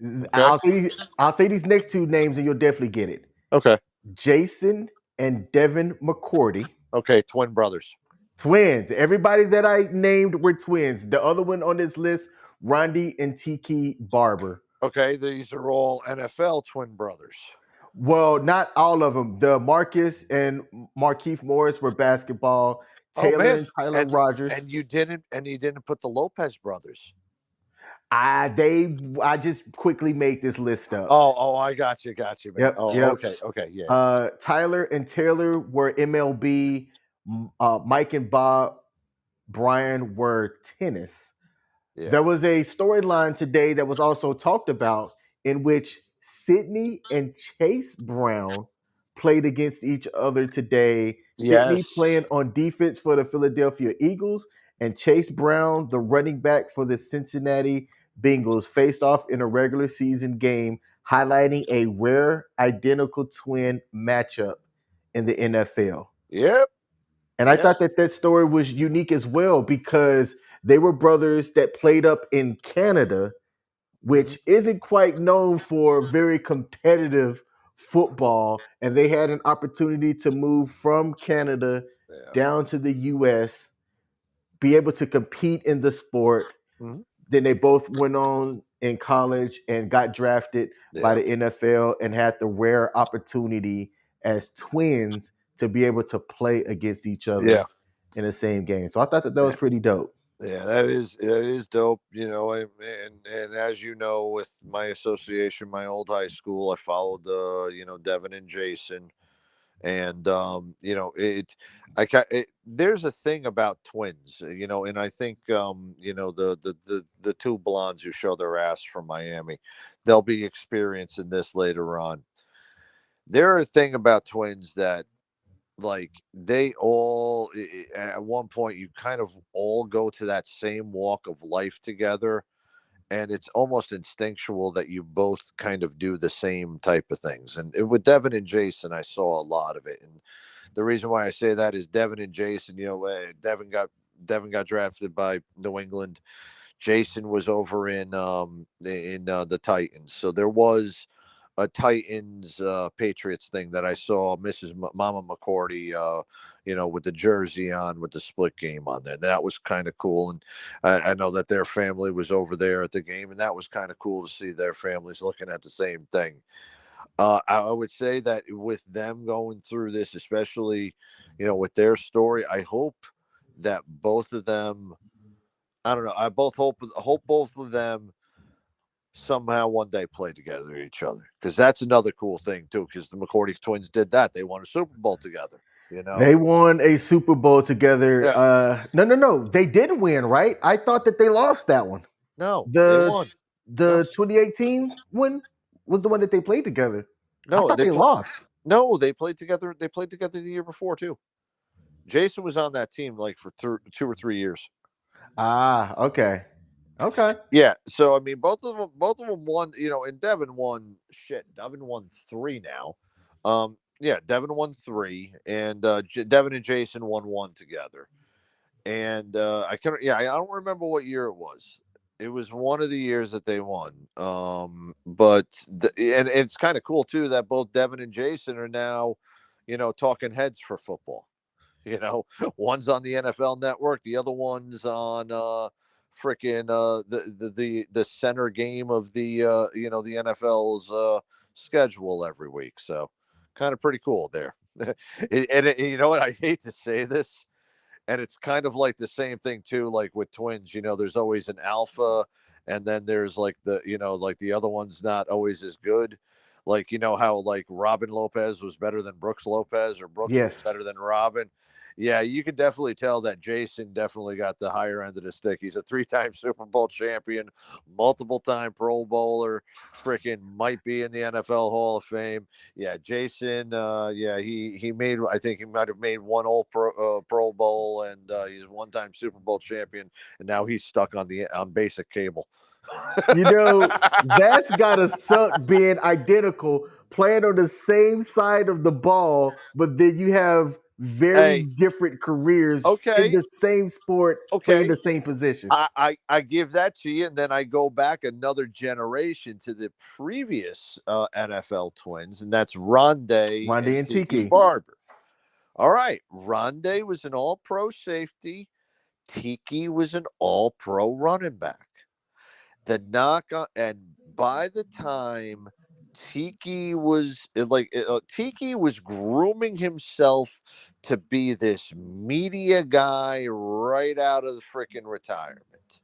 Speaker 2: Okay.
Speaker 1: I'll say these next two names and you'll definitely get it.
Speaker 2: Okay.
Speaker 1: Jason and Devin McCourty.
Speaker 2: Okay, twin brothers.
Speaker 1: Twins. Everybody that I named were twins. The other one on this list, Rondi and Tiki Barber.
Speaker 2: Okay, these are all NFL twin brothers.
Speaker 1: Well, not all of them. The Marcus and Markeith Morris were basketball.
Speaker 2: Oh
Speaker 1: Taylor
Speaker 2: man,
Speaker 1: and Tyler Rogers.
Speaker 2: and you didn't put the Lopez brothers.
Speaker 1: I just quickly made this list up.
Speaker 2: Oh, I got you, man.
Speaker 1: Yep,
Speaker 2: Oh,
Speaker 1: yep.
Speaker 2: okay, yeah.
Speaker 1: Tyler and Taylor were MLB. Mike and Bob Bryan were tennis.
Speaker 2: Yeah.
Speaker 1: There was a storyline today that was also talked about in which Sydney and Chase Brown played against each other today. Sydney
Speaker 2: Yes.
Speaker 1: playing on defense for the Philadelphia Eagles, and Chase Brown, the running back for the Cincinnati Bengals, faced off in a regular season game, highlighting a rare identical twin matchup in the NFL.
Speaker 2: Yep.
Speaker 1: And I thought that story was unique as well because they were brothers that played up in Canada, which isn't quite known for very competitive football. And they had an opportunity to move from Canada down to the U.S., be able to compete in the sport.
Speaker 2: Mhm.
Speaker 1: Then they both went on in college and got drafted by the NFL and had the rare opportunity as twins to be able to play against each other in the same game. So I thought that was pretty dope.
Speaker 2: Yeah, that is dope. You know, and as you know, with my association, my old high school, I followed Devin and Jason, and there's a thing about twins, and I think the two blondes who show their ass from Miami, they'll be experiencing this later on. There are a thing about twins that, like, they all at one point you kind of all go to that same walk of life together, and it's almost instinctual that you both kind of do the same type of things. And with Devin and Jason, I saw a lot of it. And the reason why I say that is Devin and Jason, Devin got drafted by New England. Jason was over in the Titans. So there was a Titans Patriots thing that I saw Mama McCourty, with the jersey on with the split game on there. That was kind of cool. And I know that their family was over there at the game, and that was kind of cool to see their families looking at the same thing. I would say that with them going through this, especially, with their story, I hope that both of them, I don't know, I hope both of them somehow one day play together with each other, because that's another cool thing too, because the McCourty twins did that. They won a Super Bowl together.
Speaker 1: They won a Super Bowl together.
Speaker 2: Yeah.
Speaker 1: No, they did win, right? I thought that they lost that one.
Speaker 2: No, they won.
Speaker 1: The 2018 one was the one that they played together.
Speaker 2: No,
Speaker 1: I thought they lost.
Speaker 2: No, they played together. They played together the year before too. Jason was on that team like for 2 or 3 years.
Speaker 1: Okay.
Speaker 2: Yeah. So I mean, both of them won. And Devin won. Devin won 3 now. Yeah, Devin won 3, and Devin and Jason won 1 together. And I don't remember what year it was. It was one of the years that they won. But it's kind of cool too that both Devin and Jason are now, talking heads for football. One's on the NFL Network, the other one's on freaking the center game of the the NFL's schedule every week. So kind of pretty cool there. And you know what? I hate to say this, and it's kind of like the same thing too, like with twins. There's always an alpha, and then there's like the other one's not always as good. Like, how like Robin Lopez was better than Brooks Lopez, or Brooks was better than Robin. Yeah, you can definitely tell that Jason definitely got the higher end of the stick. He's a 3-time Super Bowl champion, multiple-time Pro Bowler, freaking might be in the NFL Hall of Fame. Yeah, Jason, he made, I think he might have made 1 All Pro Bowl, and he's a 1-time Super Bowl champion, and now he's stuck on basic cable.
Speaker 1: That's gotta suck, being identical, playing on the same side of the ball, but then you have very different careers in the same sport, playing the same position.
Speaker 2: I give that to you, and then I go back another generation to the previous NFL twins, and that's Rondi and Tiki Barber. All right. Rondé was an all-pro safety. Tiki was an all-pro running back. The knock on, and by the time Tiki was Tiki was grooming himself to be this media guy right out of the freaking retirement.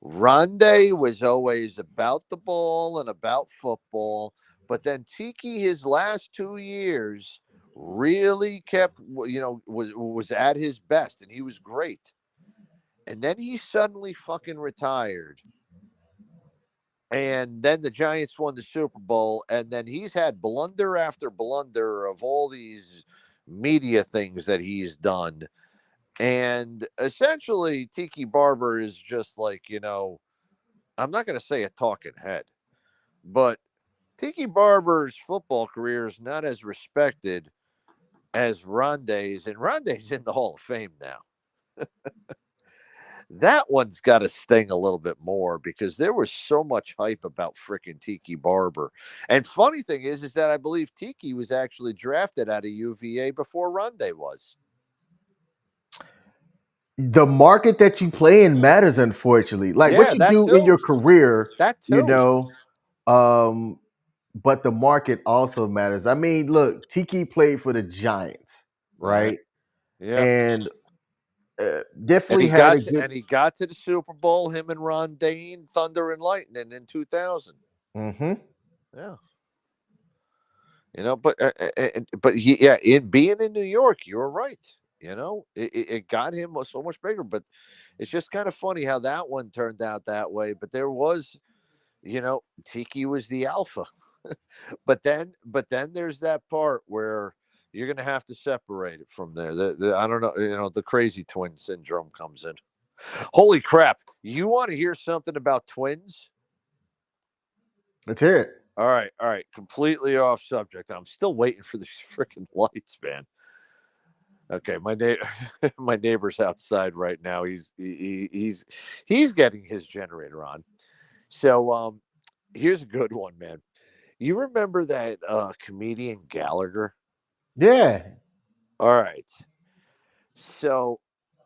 Speaker 2: Rondé was always about the ball and about football, but then Tiki, his last 2 years, really kept, was at his best, and he was great. And then he suddenly fucking retired. And then the Giants won the Super Bowl, and then he's had blunder after blunder of all these media things that he's done. And essentially, Tiki Barber is just like, I'm not going to say a talking head, but Tiki Barber's football career is not as respected as Rondé's, and Rondé's in the Hall of Fame now. That one's got to sting a little bit more because there was so much hype about freaking Tiki Barber. And funny thing is that I believe Tiki was actually drafted out of UVA before Rondé was.
Speaker 1: The market that you play in matters, unfortunately. Like what
Speaker 2: Yeah,
Speaker 1: you
Speaker 2: that
Speaker 1: do in
Speaker 2: too.
Speaker 1: your career,
Speaker 2: That too.
Speaker 1: but the market also matters. I mean, look, Tiki played for the Giants, right?
Speaker 2: Yeah.
Speaker 1: And
Speaker 2: And
Speaker 1: definitely
Speaker 2: he
Speaker 1: had
Speaker 2: got
Speaker 1: a good.
Speaker 2: and he got to the Super Bowl, him and Rondé, Thunder and Lightning in 2000.
Speaker 1: Mm-hmm.
Speaker 2: Yeah. But in being in New York, you're right. It got him so much bigger, but it's just kind of funny how that one turned out that way. But there was, Tiki was the alpha, but then there's that part where you're going to have to separate it from there. I don't know, the crazy twin syndrome comes in. Holy crap! You want to hear something about twins?
Speaker 1: Let's hear it.
Speaker 2: All right. Completely off subject. I'm still waiting for these freaking lights, man. Okay, my neighbor's outside right now. He's getting his generator on. So here's a good one, man. You remember that comedian Gallagher?
Speaker 1: Yeah.
Speaker 2: All right. So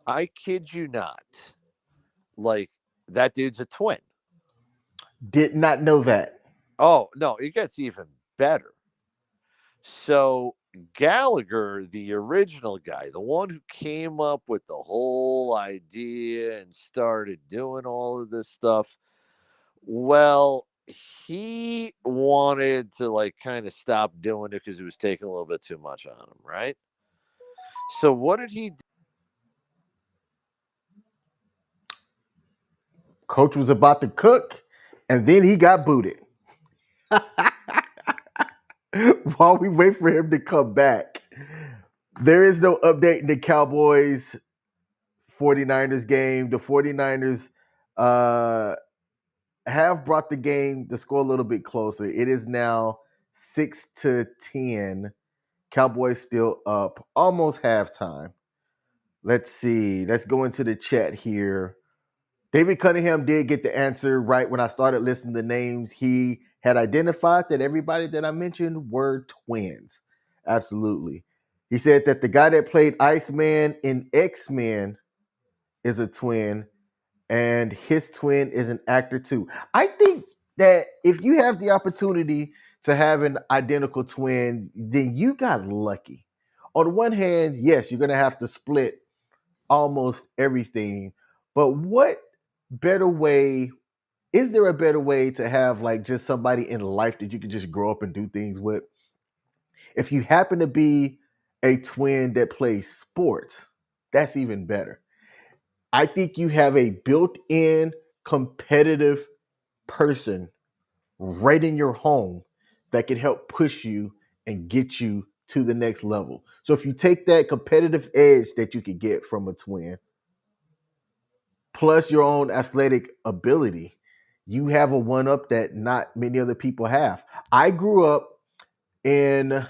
Speaker 2: I kid you not, like that dude's a twin.
Speaker 1: Did not know that.
Speaker 2: Oh no, it gets even better. So Gallagher, the original guy, the one who came up with the whole idea and started doing all of this stuff, well, he wanted to like kind of stop doing it because it was taking a little bit too much on him, right? So what did he do?
Speaker 1: Coach was about to cook, and then he got booted. While we wait for him to come back, there is no update in the Cowboys 49ers game. The 49ers have brought the score a little bit closer. It is now 6-10. Cowboys still up, almost halftime. Let's see. Let's go into the chat here. David Cunningham did get the answer right when I started listing the names. He had identified that everybody that I mentioned were twins. Absolutely. He said that the guy that played Iceman in X-Men is a twin, and his twin is an actor too. I think that if you have the opportunity to have an identical twin, then you got lucky. On the one hand, yes, you're going to have to split almost everything, but what better way is there a better way to have like just somebody in life that you can just grow up and do things with? If you happen to be a twin that plays sports, that's even better. I think you have a built-in competitive person right in your home that can help push you and get you to the next level. So if you take that competitive edge that you could get from a twin, plus your own athletic ability, you have a one up that not many other people have. I grew up in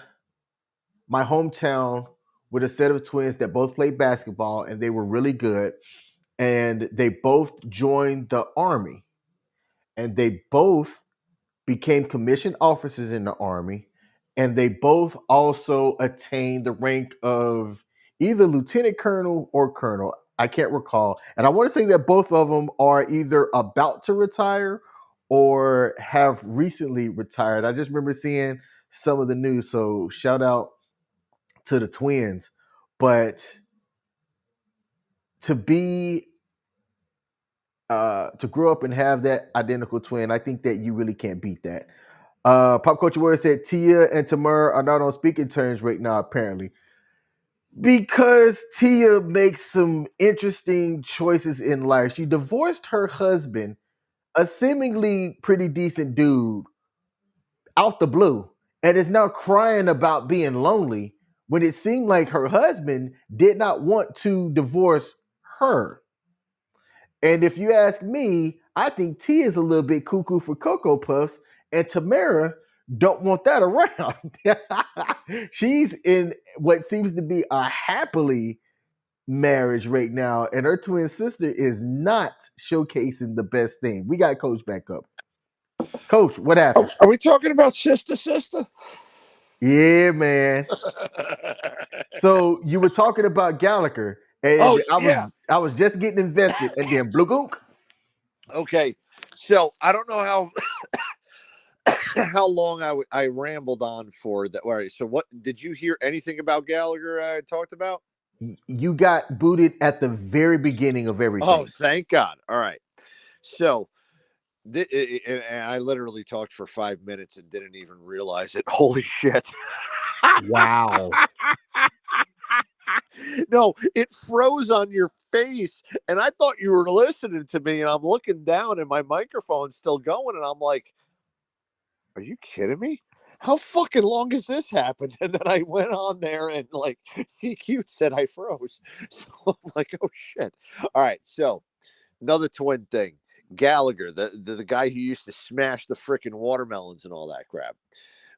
Speaker 1: my hometown with a set of twins that both played basketball and they were really good. And they both joined the Army and they both became commissioned officers in the Army. and they both also attained the rank of either lieutenant colonel or colonel. I can't recall. And I want to say that both of them are either about to retire or have recently retired. I just remember seeing some of the news. So shout out to the twins. But to be to grow up and have that identical twin, I think that you really can't beat that. Pop Culture Warrior said Tia and Tamara are not on speaking terms right now, apparently. Because Tia makes some interesting choices in life. She divorced her husband, a seemingly pretty decent dude, out the blue, and is now crying about being lonely when it seemed like her husband did not want to divorce her. And if you ask me, I think Tia is a little bit cuckoo for Cocoa Puffs, and Tamara don't want that around. She's in what seems to be a happily marriage right now, and her twin sister is not showcasing the best thing. We got Coach back up. Coach, what happened?
Speaker 4: Are we talking about sister, sister?
Speaker 1: Yeah, man. So you were talking about Gallagher, and
Speaker 4: Yeah.
Speaker 1: I was just getting invested, and then blue gook.
Speaker 4: Okay. So I don't know how how long I rambled on for that. All right. So what did you hear anything about Gallagher I talked about?
Speaker 1: You got booted at the very beginning of everything.
Speaker 4: Oh, thank God. All right. So and I literally talked for 5 minutes and didn't even realize it. Holy shit.
Speaker 1: Wow.
Speaker 4: No, it froze on your face. And I thought you were listening to me. And I'm looking down and my microphone's still going. And I'm like, are you kidding me? How fucking long has this happened? And then I went on there and like CQ said I froze. So I'm like, oh shit. All right. So another twin thing. Gallagher, the guy who used to smash the freaking watermelons and all that crap.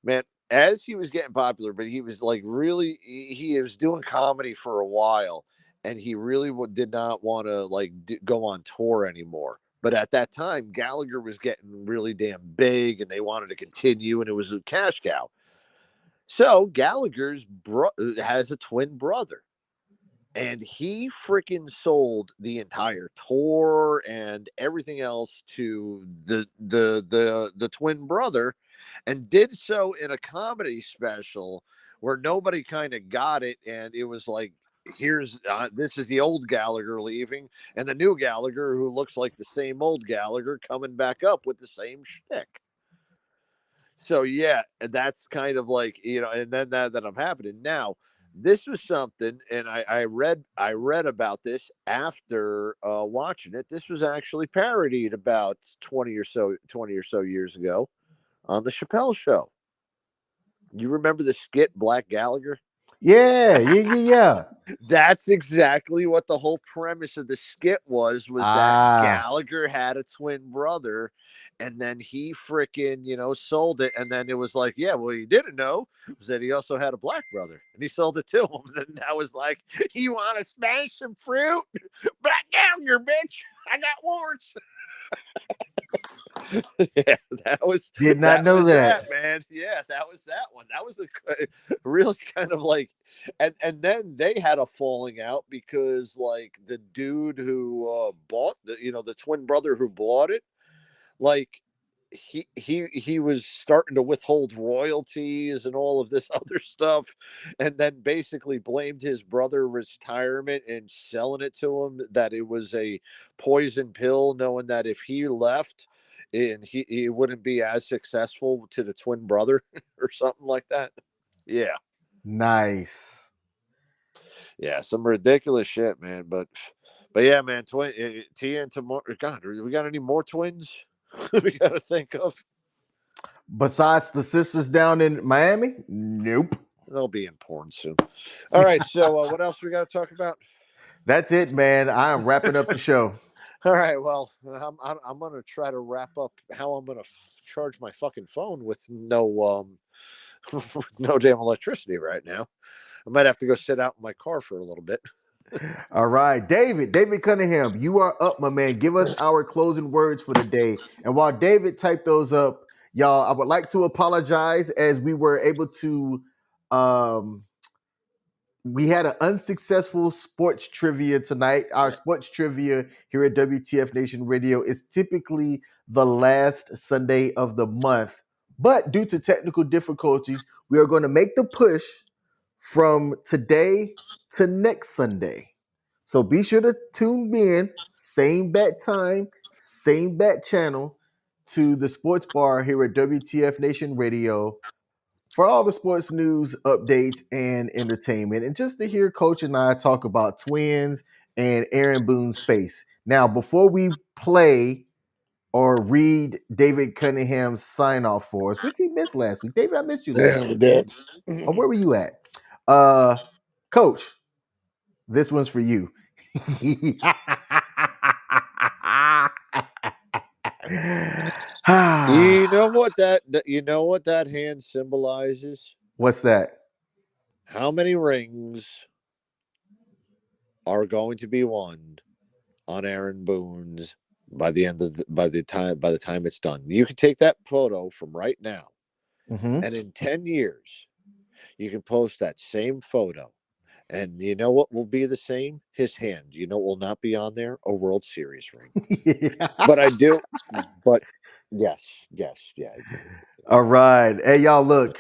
Speaker 4: Man, as he was getting popular, but he was like really he was doing comedy for a while, and he really did not want to like go on tour anymore. But at that time, Gallagher was getting really damn big, and they wanted to continue, and it was a cash cow. So Gallagher's has a twin brother, and he freaking sold the entire tour and everything else to the twin brother, and did so in a comedy special where nobody kind of got it, and it was like, here's this is the old Gallagher leaving and the new Gallagher who looks like the same old Gallagher coming back up with the same shtick. So yeah, that's kind of like, and then that I'm happening now. This was something, and I read about this after watching it. This was actually parodied about 20 or so years ago on the Chappelle Show. You remember the skit Black Gallagher?
Speaker 1: Yeah.
Speaker 4: That's exactly what the whole premise of the skit was that Gallagher had a twin brother, and then he freaking, sold it. And then it was like, yeah, well, you didn't know was that he also had a black brother, and he sold it to him. And then that was like, you want to smash some fruit? Black Gallagher, bitch. I got warrants. Yeah,
Speaker 1: Did not know that.
Speaker 4: man. Yeah, that was that one. That was a really kind of like, and then they had a falling out because like the dude who bought the twin brother who bought it, like he was starting to withhold royalties and all of this other stuff, and then basically blamed his brother retirement and selling it to him that it was a poison pill, knowing that if he left and he wouldn't be as successful to the twin brother or something like that. Yeah.
Speaker 1: Nice.
Speaker 4: Yeah, some ridiculous shit, man. But yeah, man, Tia and tomorrow. God, we got any more twins we got to think of?
Speaker 1: Besides the sisters down in Miami? Nope.
Speaker 4: They'll be in porn soon. All right, so what else we got to talk about?
Speaker 1: That's it, man. I am wrapping up the show.
Speaker 4: All right, well, I'm gonna try to wrap up how I'm gonna charge my fucking phone with no no damn electricity right now. I might have to go sit out in my car for a little bit.
Speaker 1: All right, David Cunningham, you are up, my man. Give us our closing words for the day. And while David typed those up, Y'all, I would like to apologize as we were able to we had an unsuccessful sports trivia tonight. Our sports trivia here at WTF Nation Radio is typically the last Sunday of the month. But due to technical difficulties, we are going to make the push from today to next Sunday. So be sure to tune in, same bat time, same bat channel, to the sports bar here at WTF Nation Radio for all the sports news, updates, and entertainment. And just to hear Coach and I talk about Twins and Aaron Boone's face. Now, before we play or read David Cunningham's sign off for us, which we missed last week. David, I missed you last
Speaker 4: Yeah, we
Speaker 1: week.
Speaker 4: did.
Speaker 1: Oh, where were you at? Coach, this one's for you.
Speaker 5: You know what that hand symbolizes?
Speaker 1: What's that?
Speaker 5: How many rings are going to be won on Aaron Boone's by the time it's done? You can take that photo from right now,
Speaker 1: Mm-hmm.
Speaker 5: and in 10 years, you can post that same photo. And you know what will be the same? His hand. You know what will not be on there? A World Series ring. But I do. But yes, yeah, I do.
Speaker 1: All right. Hey, y'all, look,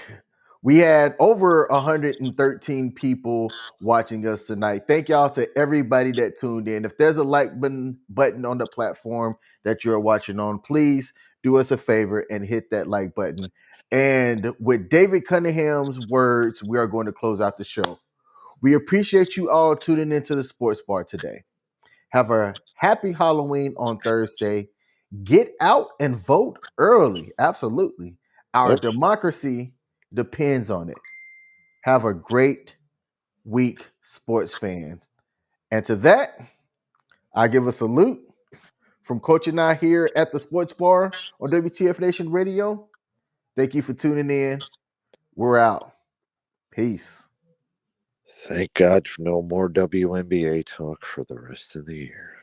Speaker 1: we had over 113 people watching us tonight. Thank y'all to everybody that tuned in. If there's a like button on the platform that you're watching on, please do us a favor and hit that like button. And with David Cunningham's words, we are going to close out the show. We appreciate you all tuning into the Sports Bar today. Have a happy Halloween on Thursday. Get out and vote early. Absolutely. Our
Speaker 5: Yep.
Speaker 1: democracy depends on it. Have a great week, sports fans. And to that, I give a salute from Coach and I here at the Sports Bar on WTF Nation Radio. Thank you for tuning in. We're out. Peace.
Speaker 5: Thank God for no more WNBA talk for the rest of the year.